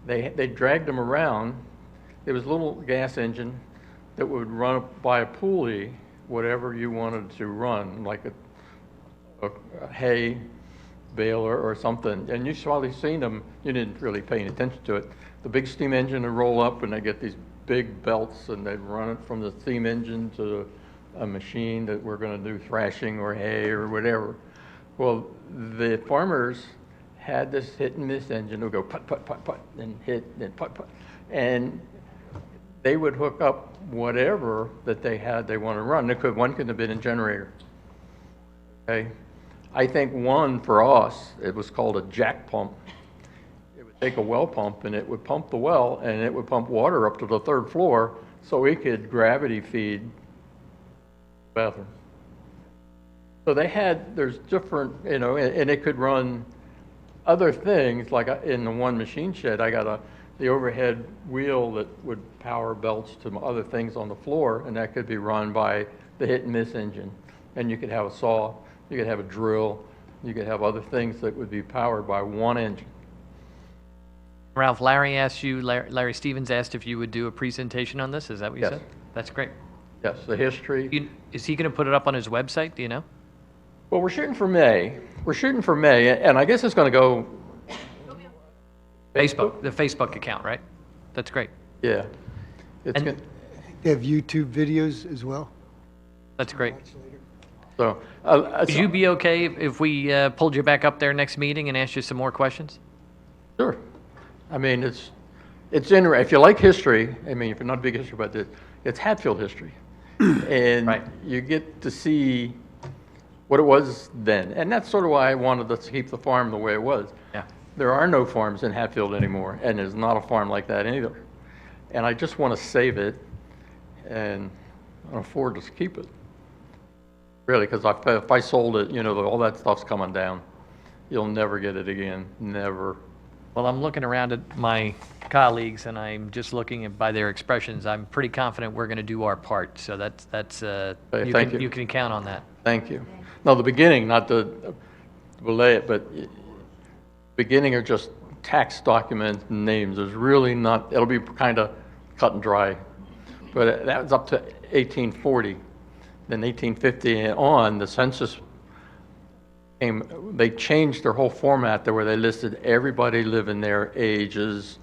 Speaker 15: they dragged them around. There was a little gas engine that would run up by a pulley, whatever you wanted to run, like a hay baler or something. And you've probably seen them, you didn't really pay any attention to it. The big steam engine would roll up and they get these big belts and they'd run it from the steam engine to a machine that we're going to do thrashing or hay or whatever. Well, the farmers had this hit and miss engine that would go put, put, put, put, and hit, and put, put. And they would hook up whatever that they had they want to run. One could have been a generator. Okay? I think one for us, it was called a jack pump. It would take a well pump and it would pump the well and it would pump water up to the 3rd floor so we could gravity feed the bathroom. So there's different, and it could run other things, like in the one machine shed, I got the overhead wheel that would power belts to other things on the floor, and that could be run by the hit and miss engine. And you could have a saw, you could have a drill, you could have other things that would be powered by one engine.
Speaker 1: Ralph, Larry Stevens asked if you would do a presentation on this. Is that what you
Speaker 15: Yes.
Speaker 1: said? That's great.
Speaker 15: Yes, the history.
Speaker 1: Is he going to put it up on his website? Do you know?
Speaker 15: Well, we're shooting for May. And I guess it's going to go
Speaker 1: Facebook, the Facebook account, right? That's great.
Speaker 15: Yeah.
Speaker 12: They have YouTube videos as well?
Speaker 1: That's great.
Speaker 15: So,
Speaker 1: Would you be okay if we pulled you back up there next meeting and asked you some more questions?
Speaker 15: Sure. I mean, it's interesting. If you like history, I mean, if you're not a big history about this, it's Hatfield history. And
Speaker 1: Right.
Speaker 15: you get to see what it was then. And that's sort of why I wanted to keep the farm the way it was.
Speaker 1: Yeah.
Speaker 15: There are no farms in Hatfield anymore, and there's not a farm like that either. And I just want to save it and afford to keep it. Really, because if I sold it, all that stuff's coming down. You'll never get it again, never.
Speaker 1: Well, I'm looking around at my colleagues, and I'm just looking at by their expressions. I'm pretty confident we're going to do our part. So that's
Speaker 15: Thank you.
Speaker 1: You can count on that.
Speaker 15: Thank you. No, the beginning, not to belay it, but beginning are just tax documents and names. There's really not, it'll be kind of cut and dry. But that was up to 1840. Then 1850 and on, the census came, they changed their whole format there where they listed everybody living there, ages,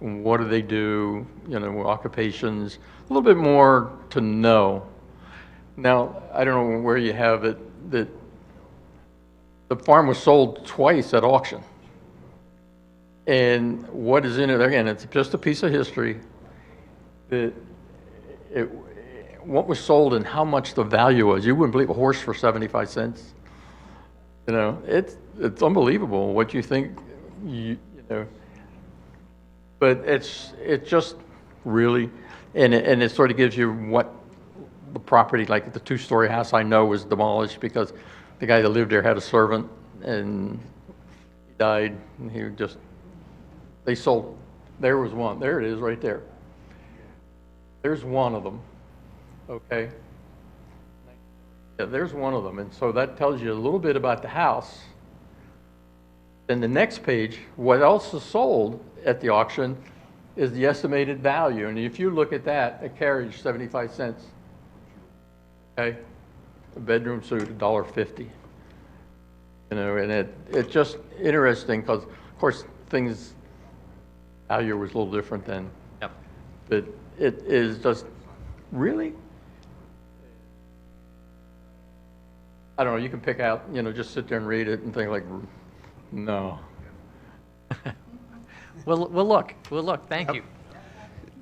Speaker 15: what do they do, occupations, a little bit more to know. Now, I don't know where you have it, that the farm was sold twice at auction. And what is in it, again, it's just a piece of history, that what was sold and how much the value was. You wouldn't believe a horse for 75 cents. It's unbelievable what you think, but it's just really, and it sort of gives you what the property, like the 2-story house I know was demolished because the guy that lived there had a servant and he died, and they sold, there was one, there it is right there. There's one of them, okay? Yeah, there's one of them, and so that tells you a little bit about the house. Then the next page, what else is sold at the auction is the estimated value, and if you look at that, a carriage, 75 cents. Okay, a bedroom suit, $1.50. And it's just interesting because, of course, value was a little different then.
Speaker 1: Yep.
Speaker 15: But it is just really, I don't know, you can pick out, just sit there and read it and think like, no.
Speaker 1: We'll look. Thank you.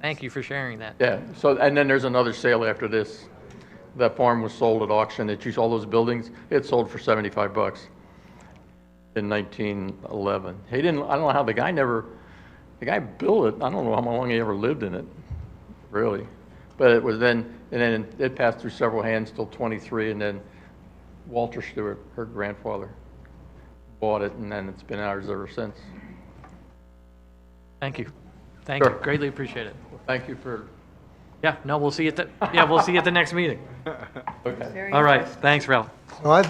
Speaker 1: Thank you for sharing that.
Speaker 15: Yeah, so, and then there's another sale after this. That farm was sold at auction. All those buildings, it sold for 75 bucks in 1911. I don't know how the guy built it. I don't know how long he ever lived in it, really. But it was then, and then it passed through several hands till 23, and then Walter Stewart, her grandfather, bought it, and then it's been ours ever since.
Speaker 1: Thank you. Thank you.
Speaker 15: Sure.
Speaker 1: Greatly appreciate it.
Speaker 15: Thank you for
Speaker 1: Yeah, no, we'll see you we'll see you at the next meeting.
Speaker 4: Very
Speaker 1: All right,
Speaker 4: interesting.
Speaker 1: thanks, Ralph.
Speaker 12: Well,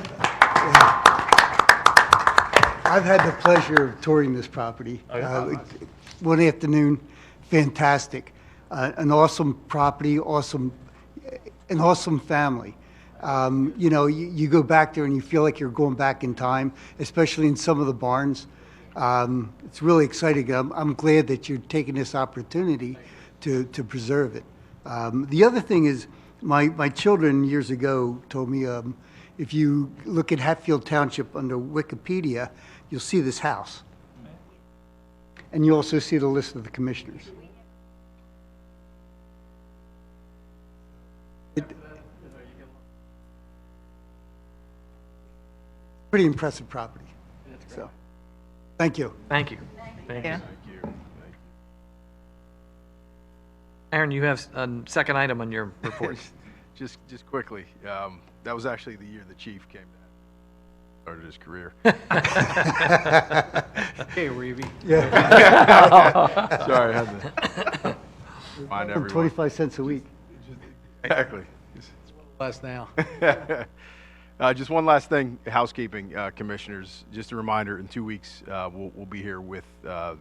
Speaker 12: I've had the pleasure of touring this property. One afternoon, fantastic. An awesome property, an awesome family. You know, you go back there and you feel like you're going back in time, especially in some of the barns. It's really exciting. I'm glad that you're taking this opportunity to preserve it. The other thing is, my children years ago told me, if you look at Hatfield Township under Wikipedia, you'll see this house. And you also see the list of the commissioners. Pretty impressive property. So, thank you.
Speaker 1: Thank you. Thank you.
Speaker 4: Yeah.
Speaker 1: Aaron, you have a second item on your report.
Speaker 3: Just quickly, that was actually the year the chief came to started his career.
Speaker 10: Hey, Reevy.
Speaker 12: Yeah.
Speaker 3: Sorry, I had to remind
Speaker 12: And
Speaker 3: everyone.
Speaker 12: 25 cents a week.
Speaker 3: Exactly.
Speaker 10: Less now.
Speaker 3: Just one last thing, housekeeping, commissioners. Just a reminder, in 2 weeks, we'll be here with the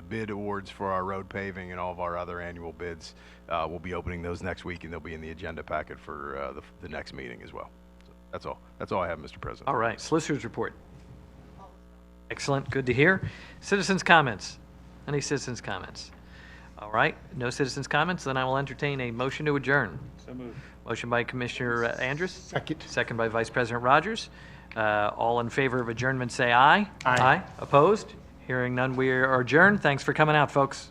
Speaker 3: bid awards for our road paving and all of our other annual bids. We'll be opening those next week, and they'll be in the agenda packet for the next meeting as well. So that's all. That's all I have, Mr. President.
Speaker 1: All right, solicitors report. Excellent, good to hear. Citizens' comments. Any citizens' comments? All right, no citizens' comments, then I will entertain a motion to adjourn.
Speaker 10: So moved.
Speaker 1: Motion by Commissioner Andrus.
Speaker 12: Second.
Speaker 1: Second by Vice President Rogers. All in favor of adjournment, say aye.
Speaker 10: Aye.
Speaker 1: Opposed? Hearing none, we are adjourned. Thanks for coming out, folks.